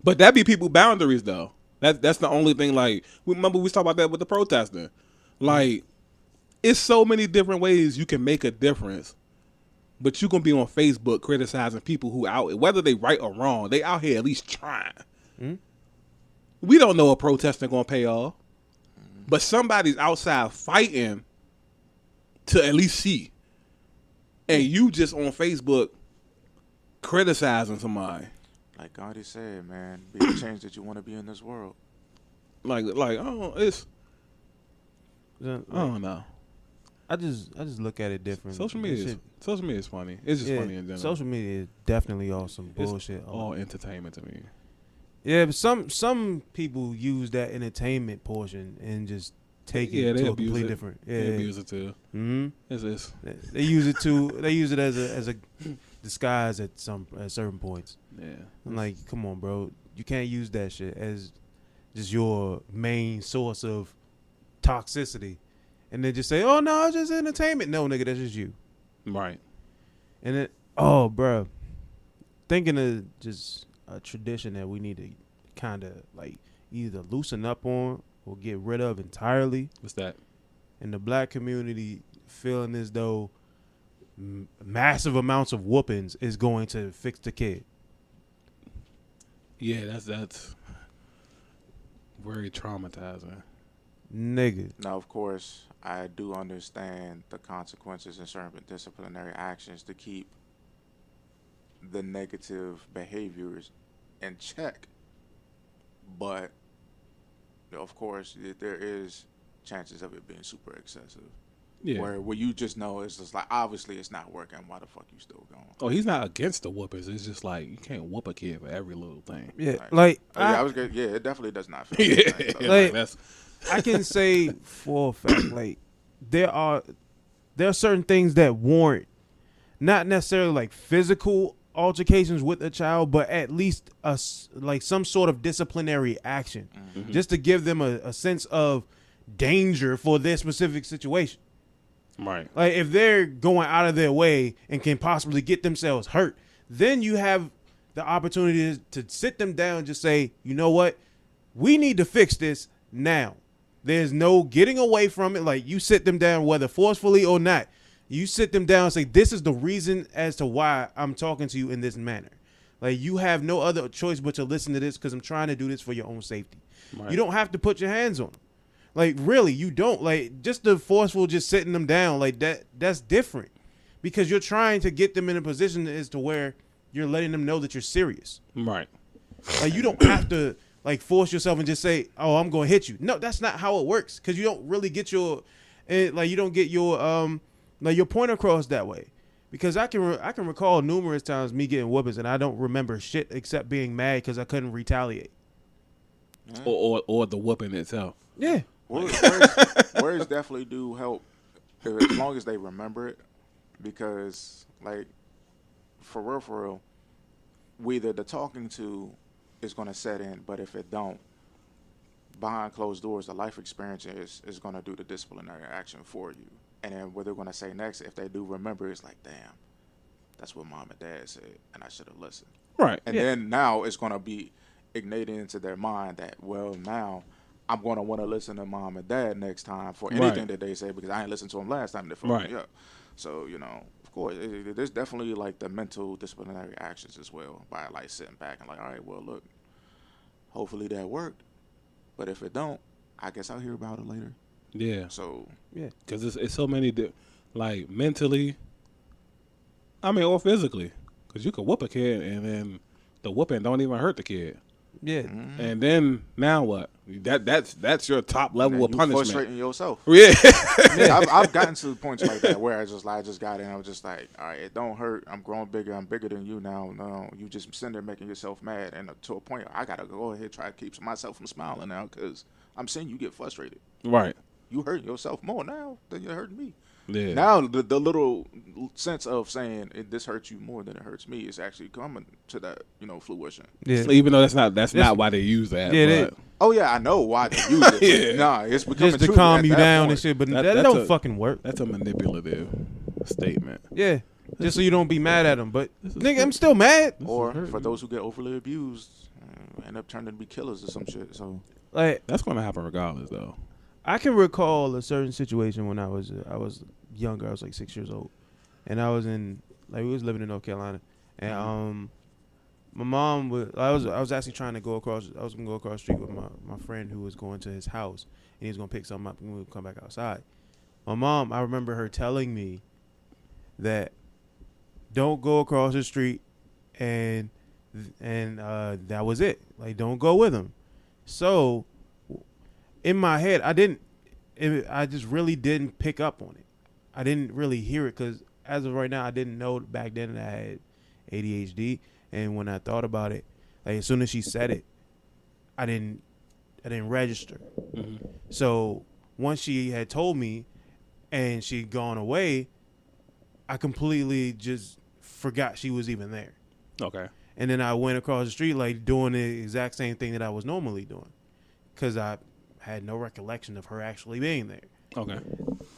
but that be people boundaries though. That's the only thing. Like remember we was talking about that with the protesting. Like it's so many different ways you can make a difference. But you gonna be on Facebook criticizing people who out whether they right or wrong. They out here at least trying. Mm-hmm. We don't know a protesting gonna pay off. But somebody's outside fighting to at least see. And you just on Facebook criticizing somebody. Like God has said, man, be the change that you want to be in this world. I don't know. I just look at it different. Social media is funny. It's just funny in general. Social media is definitely awesome bullshit. It's all entertainment to me. Yeah, but some people use that entertainment portion and just take it to a completely different. Yeah, they abuse it too. Mm-hmm. It's They use it to. They use it as a disguise at certain points. Yeah, I'm like, come on, bro. You can't use that shit as just your main source of toxicity, and then just say, "Oh no, it's just entertainment." No, nigga, that's just you. Right. And then, oh, bro, thinking of just a tradition that we need to kind of like either loosen up on or get rid of entirely. What's that? In the black community, feeling as though massive amounts of whoopings is going to fix the kid. Yeah, that's very traumatizing. Nigga. Now, of course, I do understand the consequences and certain disciplinary actions to keep the negative behaviors in check. But, of course, there is chances of it being super excessive. Yeah. Where you just know it's just like obviously it's not working. Why the fuck you still going? Oh, he's not against the whoopers. It's just like you can't whoop a kid for every little thing. Yeah, Like, I was good. Yeah, it definitely does not feel Yeah, like, so. like that's I can say for a fact, like there are certain things that warrant not necessarily like physical altercations with a child, but at least like some sort of disciplinary action, just to give them a sense of danger for their specific situation. right. Like if they're going out of their way and can possibly get themselves hurt, then you have the opportunity to sit them down and just say, you know what, we need to fix this now. There's no getting away from it. Like you sit them down, whether forcefully or not. You sit them down and say, this is the reason as to why I'm talking to you in this manner. Like you have no other choice but to listen to this because I'm trying to do this for your own safety. Right. You don't have to put your hands on them. Like really, you don't. Like just the forceful, just sitting them down like that's different because you're trying to get them in a position as to where you're letting them know that you're serious. Right. Like you don't have to like force yourself and just say, "Oh, I'm going to hit you." No, that's not how it works because you don't really get your you don't get your like your point across that way. Because I can recall numerous times me getting whoopings and I don't remember shit except being mad because I couldn't retaliate. Or the whooping itself. Yeah. Words definitely do help as long as they remember it, because like for real, whether the talking to is going to set in, but if it don't, behind closed doors, the life experience is going to do the disciplinary action for you. And then what they're going to say next, if they do remember, it's like, damn, that's what mom and dad said, and I should have listened. Right. And then now it's going to be ignited into their mind that, well, now I'm going to want to listen to mom and dad next time for anything that they say because I ain't listened to them last time they fucked me up. So, you know, of course, there's definitely like the mental disciplinary actions as well by like sitting back and like, all right, well, look, hopefully that worked. But if it don't, I guess I'll hear about it later. Yeah. So, yeah. Because it's so many, like mentally, I mean, or physically. Because you could whoop a kid and then the whooping don't even hurt the kid. Yeah. Mm-hmm. And then now what? That's your top level of punishment. Frustrating yourself. Yeah. I've gotten to points like that where I just got in. I was just like, all right, it don't hurt. I'm growing bigger. I'm bigger than you now. No, you just sitting there making yourself mad. And to a point, I gotta go ahead try to keep myself from smiling now because I'm seeing you get frustrated. Right. You hurt yourself more now than you're hurting me. Yeah. Now the little sense of saying this hurts you more than it hurts me is actually coming to that, fruition. Yeah. So even though that's not why they use that. Yeah. Oh yeah, I know why they use it. Nah, it's becoming just to true calm you down point. and shit. But that don't fucking work. That's a manipulative statement. Yeah. Just so you don't be mad at them. But nigga, I'm still mad. Or for those who get overly abused, end up turning to be killers or some shit. So like that's gonna happen regardless, though. I can recall a certain situation when I was younger. I was like 6 years old, and I was we was living in North Carolina, and my mom I was actually trying to go across. I was gonna go across the street with my friend who was going to his house, and he was gonna pick something up, and we would come back outside. My mom, I remember her telling me that don't go across the street, and that was it. Like don't go with him. So in my head, I just really didn't pick up on it. I didn't really hear it because as of right now, I didn't know back then that I had ADHD. And when I thought about it, like as soon as she said it, I didn't register. Mm-hmm. So once she had told me and she'd gone away, I completely just forgot she was even there. Okay. And then I went across the street like doing the exact same thing that I was normally doing because I had no recollection of her actually being there. Okay.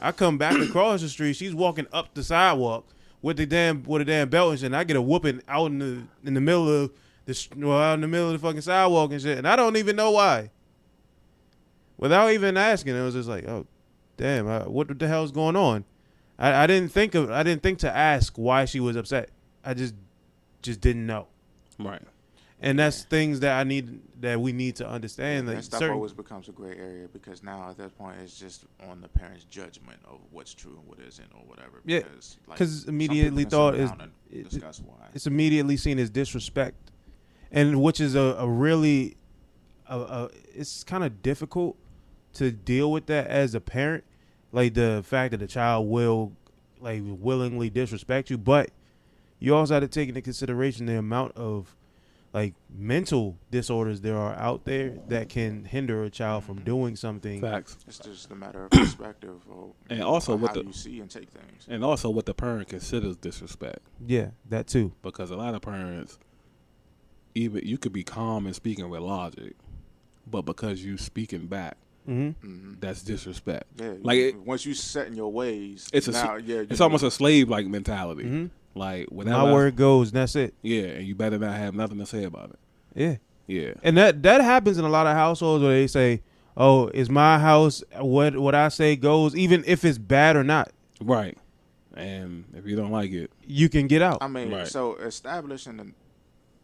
I come back across the street. She's walking up the sidewalk with a damn belt and shit. And I get a whooping out in the middle of out in the middle of the fucking sidewalk and shit. And I don't even know why. Without even asking, it was just like, oh, damn, what the hell's going on? I didn't think to ask why she was upset. I just didn't know. Right. And that's things that we need to understand. That like stuff always becomes a gray area because now at that point it's just on the parent's judgment of what's true and what isn't or whatever. Yeah, because immediately thought it's immediately seen as disrespect, and which is a really it's kind of difficult to deal with that as a parent, like the fact that the child will like willingly disrespect you, but you also have to take into consideration the amount of like mental disorders there are out there that can hinder a child from doing something. Facts. It's just a matter of perspective, or And also or what how the you see and take things. and also what the parent considers disrespect. Yeah, that too. Because a lot of parents, even you could be calm and speaking with logic, but because you speaking back, that's disrespect. Yeah, Like once you set in your ways, it's now, it's almost a slave like mentality. Mm-hmm. Like whatever My word goes, and that's it. Yeah, and you better not have nothing to say about it. Yeah. Yeah. And that happens in a lot of households where they say, "Oh, it's my house. What I say goes, even if it's bad or not." Right. And if you don't like it, you can get out. I mean, Right. so establishing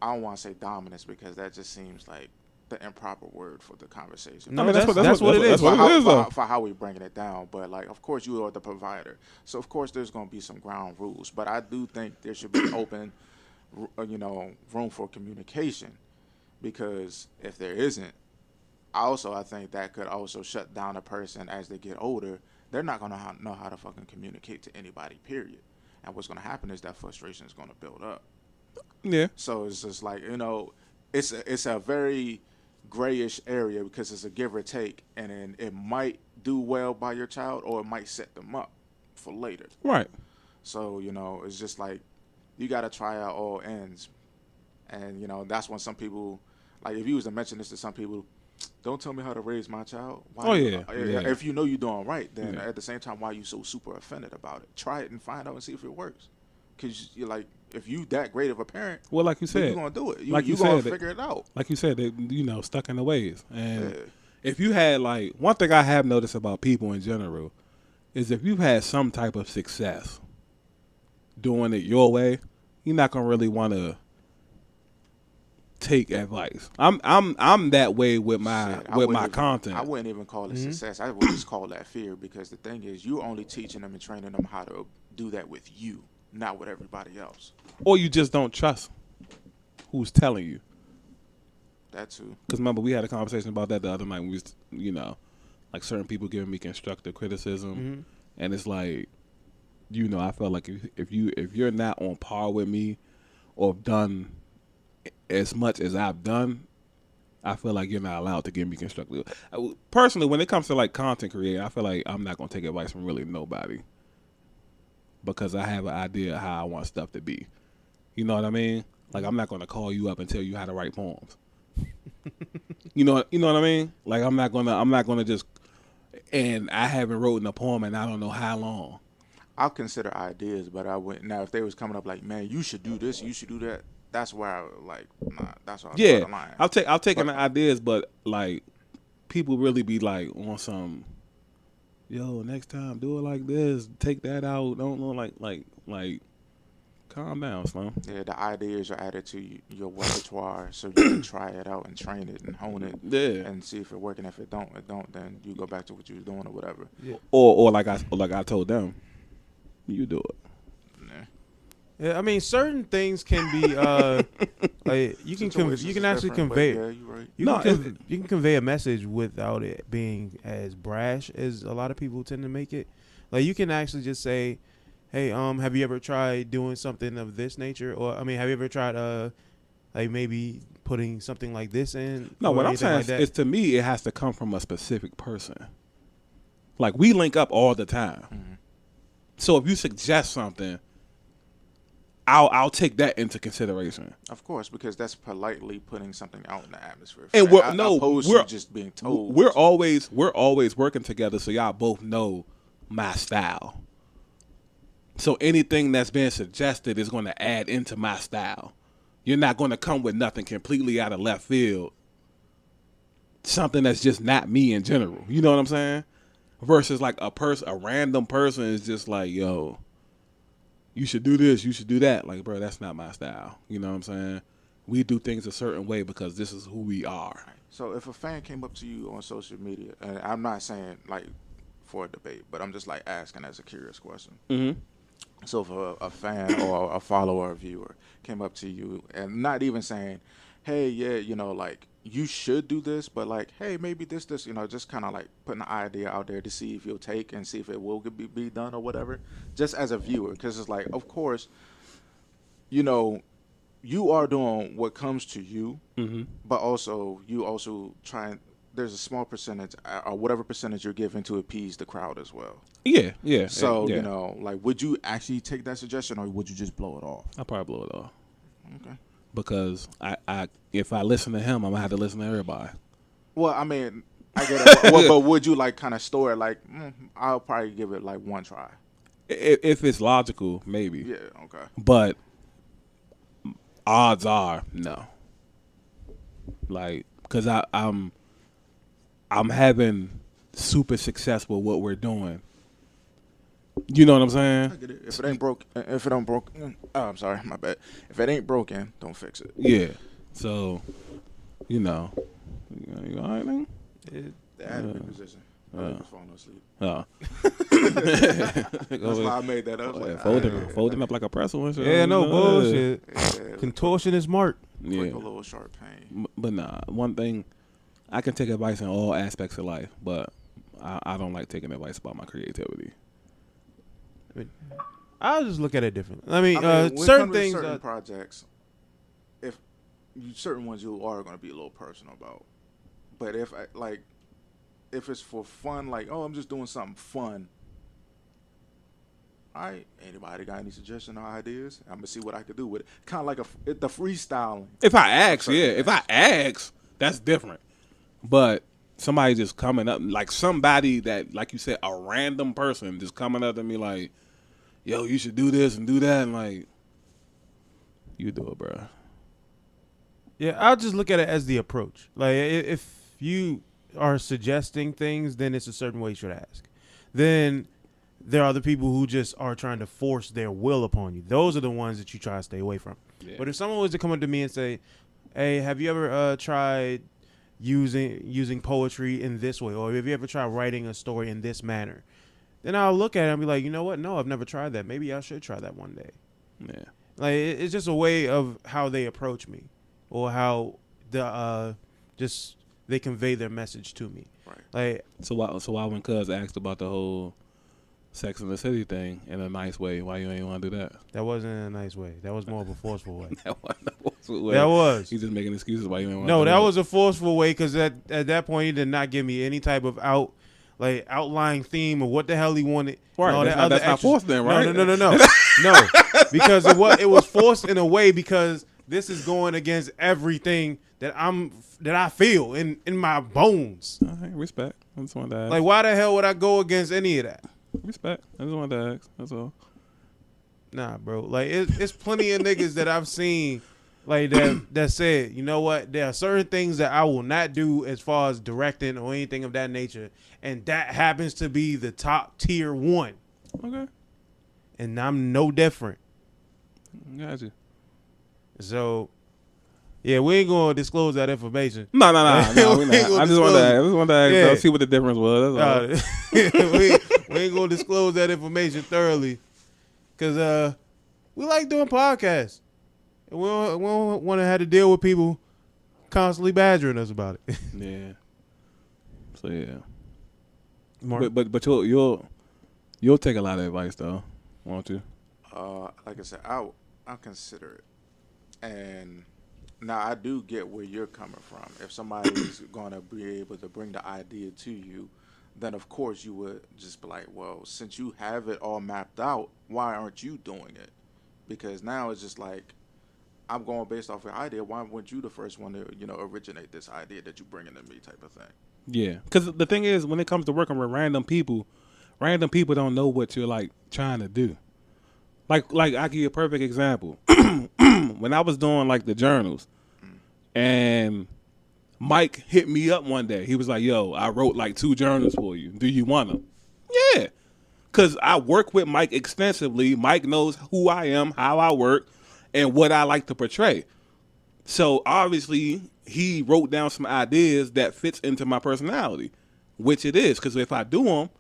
I don't want to say dominance because that just seems like the improper word for the conversation. No, I mean, that's what it is. That's what it is, though. For how we bringing it down, but like, of course, you are the provider, so of course, there's going to be some ground rules. But I do think there should be open, room for communication, because if there isn't, I think that could also shut down a person as they get older. They're not going to know how to fucking communicate to anybody, period. And what's going to happen is that frustration is going to build up. yeah. So it's just like, it's a very grayish area because it's a give or take, and then it might do well by your child or it might set them up for later. Right. So, it's just like you got to try out all ends. And, that's when some people, like if you was to mention this to some people, don't tell me how to raise my child. Why? Oh, yeah. If you know you're doing right, then at the same time, why are you so super offended about it? Try it and find out and see if it works. Because you're like, if you that great of a parent, Well, like you said, you're going to do it. like you you're going said, to figure it out. Like you said, they, stuck in the ways. And if you had, like, one thing I have noticed about people in general is if you've had some type of success doing it your way, you're not going to really want to take advice. I'm that way with my content. I wouldn't even call it success. I would just call that fear, because the thing is, you're only teaching them and training them how to do that with you, not with everybody else. Or you just don't trust who's telling you. That too. Because remember, we had a conversation about that the other night. We was, like certain people giving me constructive criticism, and it's like, I felt like if you're not on par with me or have done as much as I've done, I feel like you're not allowed to give me constructive. Personally, when it comes to like content creating, I feel like I'm not gonna take advice from really nobody, because I have an idea of how I want stuff to be. You know what I mean? Like, I'm not gonna call you up and tell you how to write poems. you know what I mean? Like, I'm not gonna just. And I haven't written a poem in I don't know how long. I'll consider ideas, but I wouldn't. Now, if they was coming up like, man, you should do this, you should do that, that's where I like, nah, that's why I draw the line. I'll take the ideas, but like, people really be like on some, yo, next time do it like this, take that out, don't know, like, calm down, Slum. Yeah, the ideas are added to your repertoire, so you can try it out and train it and hone it, and see if it works. And if it don't, then you go back to what you was doing or whatever. Yeah. Or like I told them, you do it. Yeah, I mean, certain things can be like you can actually convey. Yeah, you're right. You can convey a message without it being as brash as a lot of people tend to make it. Like, you can actually just say, "Hey, have you ever tried doing something of this nature?" Or, I mean, have you ever tried like maybe putting something like this in? No, what I'm saying is, to me, it has to come from a specific person. Like, we link up all the time. Mm-hmm. So if you suggest something, I'll take that into consideration. Of course, because that's politely putting something out in the atmosphere. And we're just being told. We're always working together, so y'all both know my style. So anything that's being suggested is going to add into my style. You're not going to come with nothing completely out of left field. Something that's just not me in general. You know what I'm saying? Versus like a random person is just like, yo, you should do this, you should do that. Like, bro, that's not my style. You know what I'm saying? We do things a certain way because this is who we are. So if a fan came up to you on social media, and I'm not saying like for a debate, but I'm just like asking as a curious question. Mm-hmm. So if a fan or a follower or viewer came up to you and not even saying, hey, yeah, like, you should do this, but like, hey, maybe this, just kind of like putting an idea out there to see if you'll take and see if it will be done or whatever, just as a viewer. Because it's like, of course, you are doing what comes to you, but also you also trying. There's a small percentage or whatever percentage you're giving to appease the crowd as well. Yeah, yeah. So, yeah. like, would you actually take that suggestion or would you just blow it off? I'll probably blow it off. Okay. Because I if I listen to him, I'm going to have to listen to everybody. Well, I mean, I get it. But would you, like, kind of store it like, I'll probably give it, like, one try? If it's logical, maybe. Yeah, okay. But odds are, no. Like, because I'm having super success with what we're doing. You know what I'm saying? I get it. If it don't broke, I'm sorry, my bad. If it ain't broken, don't fix it. Yeah. So, you all right, man? The admin position. His phone no sleep. Oh. That's why I made that up. Like, folding up like a pretzel and shit. Yeah, no bullshit. Yeah, Contortion is smart. Yeah. like a little sharp pain. But nah, one thing, I can take advice in all aspects of life, but I don't like taking advice about my creativity. I mean, I'll just look at it different. I mean, when certain it comes to things, certain projects, certain ones you are going to be a little personal about. But if it's for fun, like, oh, I'm just doing something fun. All right, anybody got any suggestions or ideas? I'm gonna see what I could do with it. Kind of like the freestyling. If I ask, that's different. But somebody just coming up, like somebody that, like you said, a random person just coming up to me like, yo, you should do this and do that, and like, you do it, bro. Yeah, I'll just look at it as the approach. Like, if you are suggesting things, then it's a certain way you should ask. Then there are the people who just are trying to force their will upon you. Those are the ones that you try to stay away from. Yeah. But if someone was to come up to me and say, hey, have you ever tried using poetry in this way? Or have you ever tried writing a story in this manner? Then I'll look at it and be like, you know what? No, I've never tried that. Maybe I should try that one day. Yeah. Like, it's just a way of how they approach me or how they convey their message to me. Right. Like, so why when Cuz asked about the whole Sex in the City thing in a nice way, why you ain't want to do that? That wasn't in a nice way. That was more of a forceful way. That wasn't a forceful way. That was. He's just making excuses why you ain't want to No, do that was a forceful way because at that point he did not give me any type of outlying theme of what the hell he wanted. Right, no, that's not forced then, right? No. No, because it was forced in a way because this is going against everything that I feel in my bones. All right, respect. I just wanted to ask. Like, why the hell would I go against any of that? Respect. I just wanted to ask. That's all. Nah, bro. Like, it's plenty of niggas that I've seen like that said, you know what? There are certain things that I will not do as far as directing or anything of that nature, and that happens to be the top tier one. Okay. And I'm no different. Gotcha. So, yeah, we ain't gonna disclose that information. No, we're not. I just wanted to ask, see what the difference was. That's all. We ain't gonna disclose that information thoroughly, cause we like doing podcasts, and we don't want to have to deal with people constantly badgering us about it. Yeah. So yeah. Mark? But you'll take a lot of advice though, won't you? Like I said, I'll consider it, and now I do get where you're coming from. If somebody's gonna be able to bring the idea to you, then of course you would just be like, well, since you have it all mapped out, why aren't you doing it? Because now it's just like, I'm going based off your idea. Why weren't you the first one to, originate this idea that you bringing to me type of thing? Yeah, because the thing is, when it comes to working with random people don't know what you're like trying to do. Like I give you a perfect example. When I was doing like the journals, and Mike hit me up one day. He was like, yo, I wrote like 2 journals for you. Do you want them? Yeah. Because I work with Mike extensively. Mike knows who I am, how I work, and what I like to portray. So obviously, he wrote down some ideas that fits into my personality, which it is. Because if I do them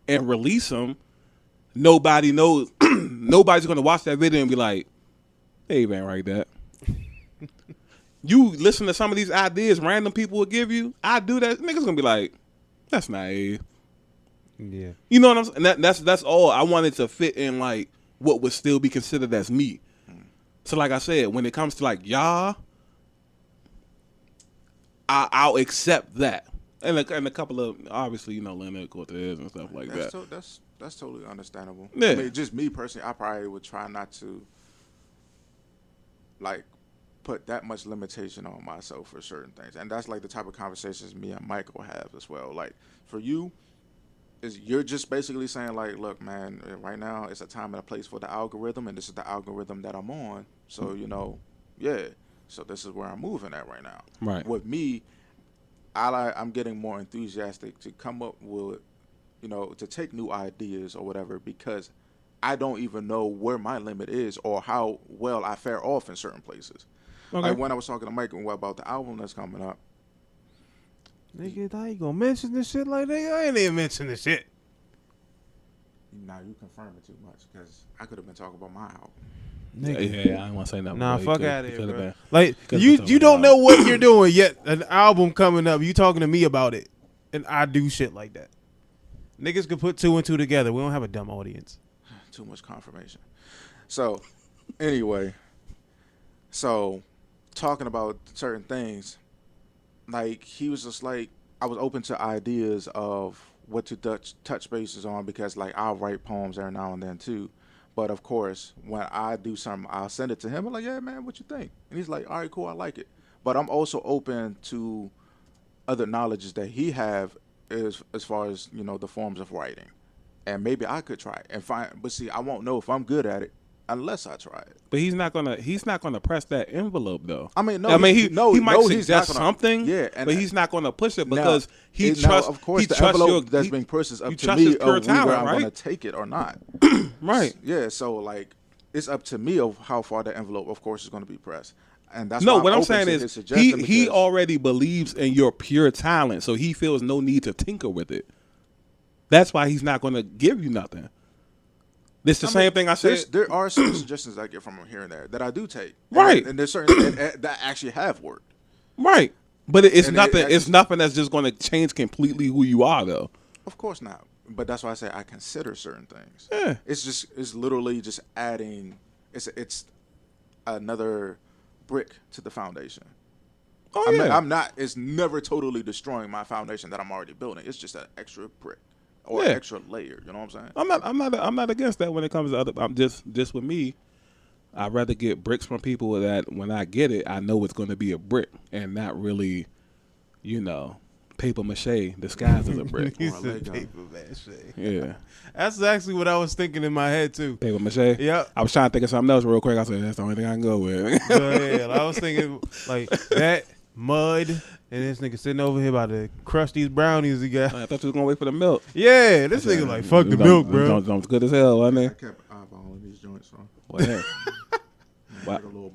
and release them, nobody knows. Nobody's going to watch that video and be like, hey, man, write that. you listen to some of these ideas random people will give you, I do that. Niggas gonna be like, that's naive. Yeah. You know what I'm saying? That's all. I wanted to fit in like what would still be considered as me. So like I said, when it comes to like y'all, I'll accept that. And a couple of, obviously, Leonard Cortez and stuff like that. That's totally understandable. Yeah. I mean, just me personally, I probably would try not to, like, put that much limitation on myself for certain things. And that's, like, the type of conversations me and Michael have as well. Like, for you, you're just basically saying, like, look, man, right now it's a time and a place for the algorithm, and this is the algorithm that I'm on. So, yeah. So this is where I'm moving at right now. Right. With me, I'm getting more enthusiastic to come up with, to take new ideas or whatever, because I don't even know where my limit is or how well I fare off in certain places. Okay. Like when I was talking to Mike about the album that's coming up. Nigga, I ain't gonna mention this shit like that. I ain't even mention this shit. Nah, you confirm it too much, because I could have been talking about my album. Nigga. Yeah, I don't want to say nothing. Nah, fuck out of here, bro. Like, you don't know what you're doing yet. An album coming up, you talking to me about it, and I do shit like that. Niggas could put 2 and 2 together. We don't have a dumb audience. Too much confirmation. So, anyway, talking about certain things, like, he was just like, I was open to ideas of what to touch bases on, because, like, I'll write poems every now and then, too. But, of course, when I do something, I'll send it to him. I'm like, yeah, man, what you think? And he's like, all right, cool, I like it. But I'm also open to other knowledges that he have as far as, the forms of writing. And maybe I could try it and find. But, see, I won't know if I'm good at it unless I try it. But he's not gonna press that envelope, though. I mean, no. He might suggest something, yeah, but he's not gonna push it because of course, the envelope that's being pushed is up to me of whether I'm gonna take it or not. Right. Yeah. So, like, it's up to me of how far the envelope, of course, is going to be pressed. And that's what I'm saying is he already believes in your pure talent, so he feels no need to tinker with it. That's why he's not going to give you nothing. This the same thing I said. There are some suggestions I get from him here and there that I do take. Right. And there's certain that actually have worked. Right. But it's nothing. It's nothing that's just going to change completely who you are, though. Of course not. But that's why I say I consider certain things. Yeah. It's literally just adding. It's another brick to the foundation. Oh, yeah. I'm not. It's never totally destroying my foundation that I'm already building. It's just an extra brick. Or an extra layer, you know what I'm saying? I'm not against that when it comes to other. I'm just with me. I'd rather get bricks from people that when I get it, I know it's going to be a brick and not really, paper mache disguised as a brick. He said paper mache. Yeah, that's actually what I was thinking in my head too. Paper mache. Yeah, I was trying to think of something else real quick. I said that's the only thing I can go with. Yeah, I was thinking like that mud. And this nigga sitting over here about to crush these brownies he got. I thought you was going to wait for the milk. Yeah, this nigga like, fuck the milk, bro. It's good as hell, wasn't it? I kept eyeballing these joints, so. What? Like a little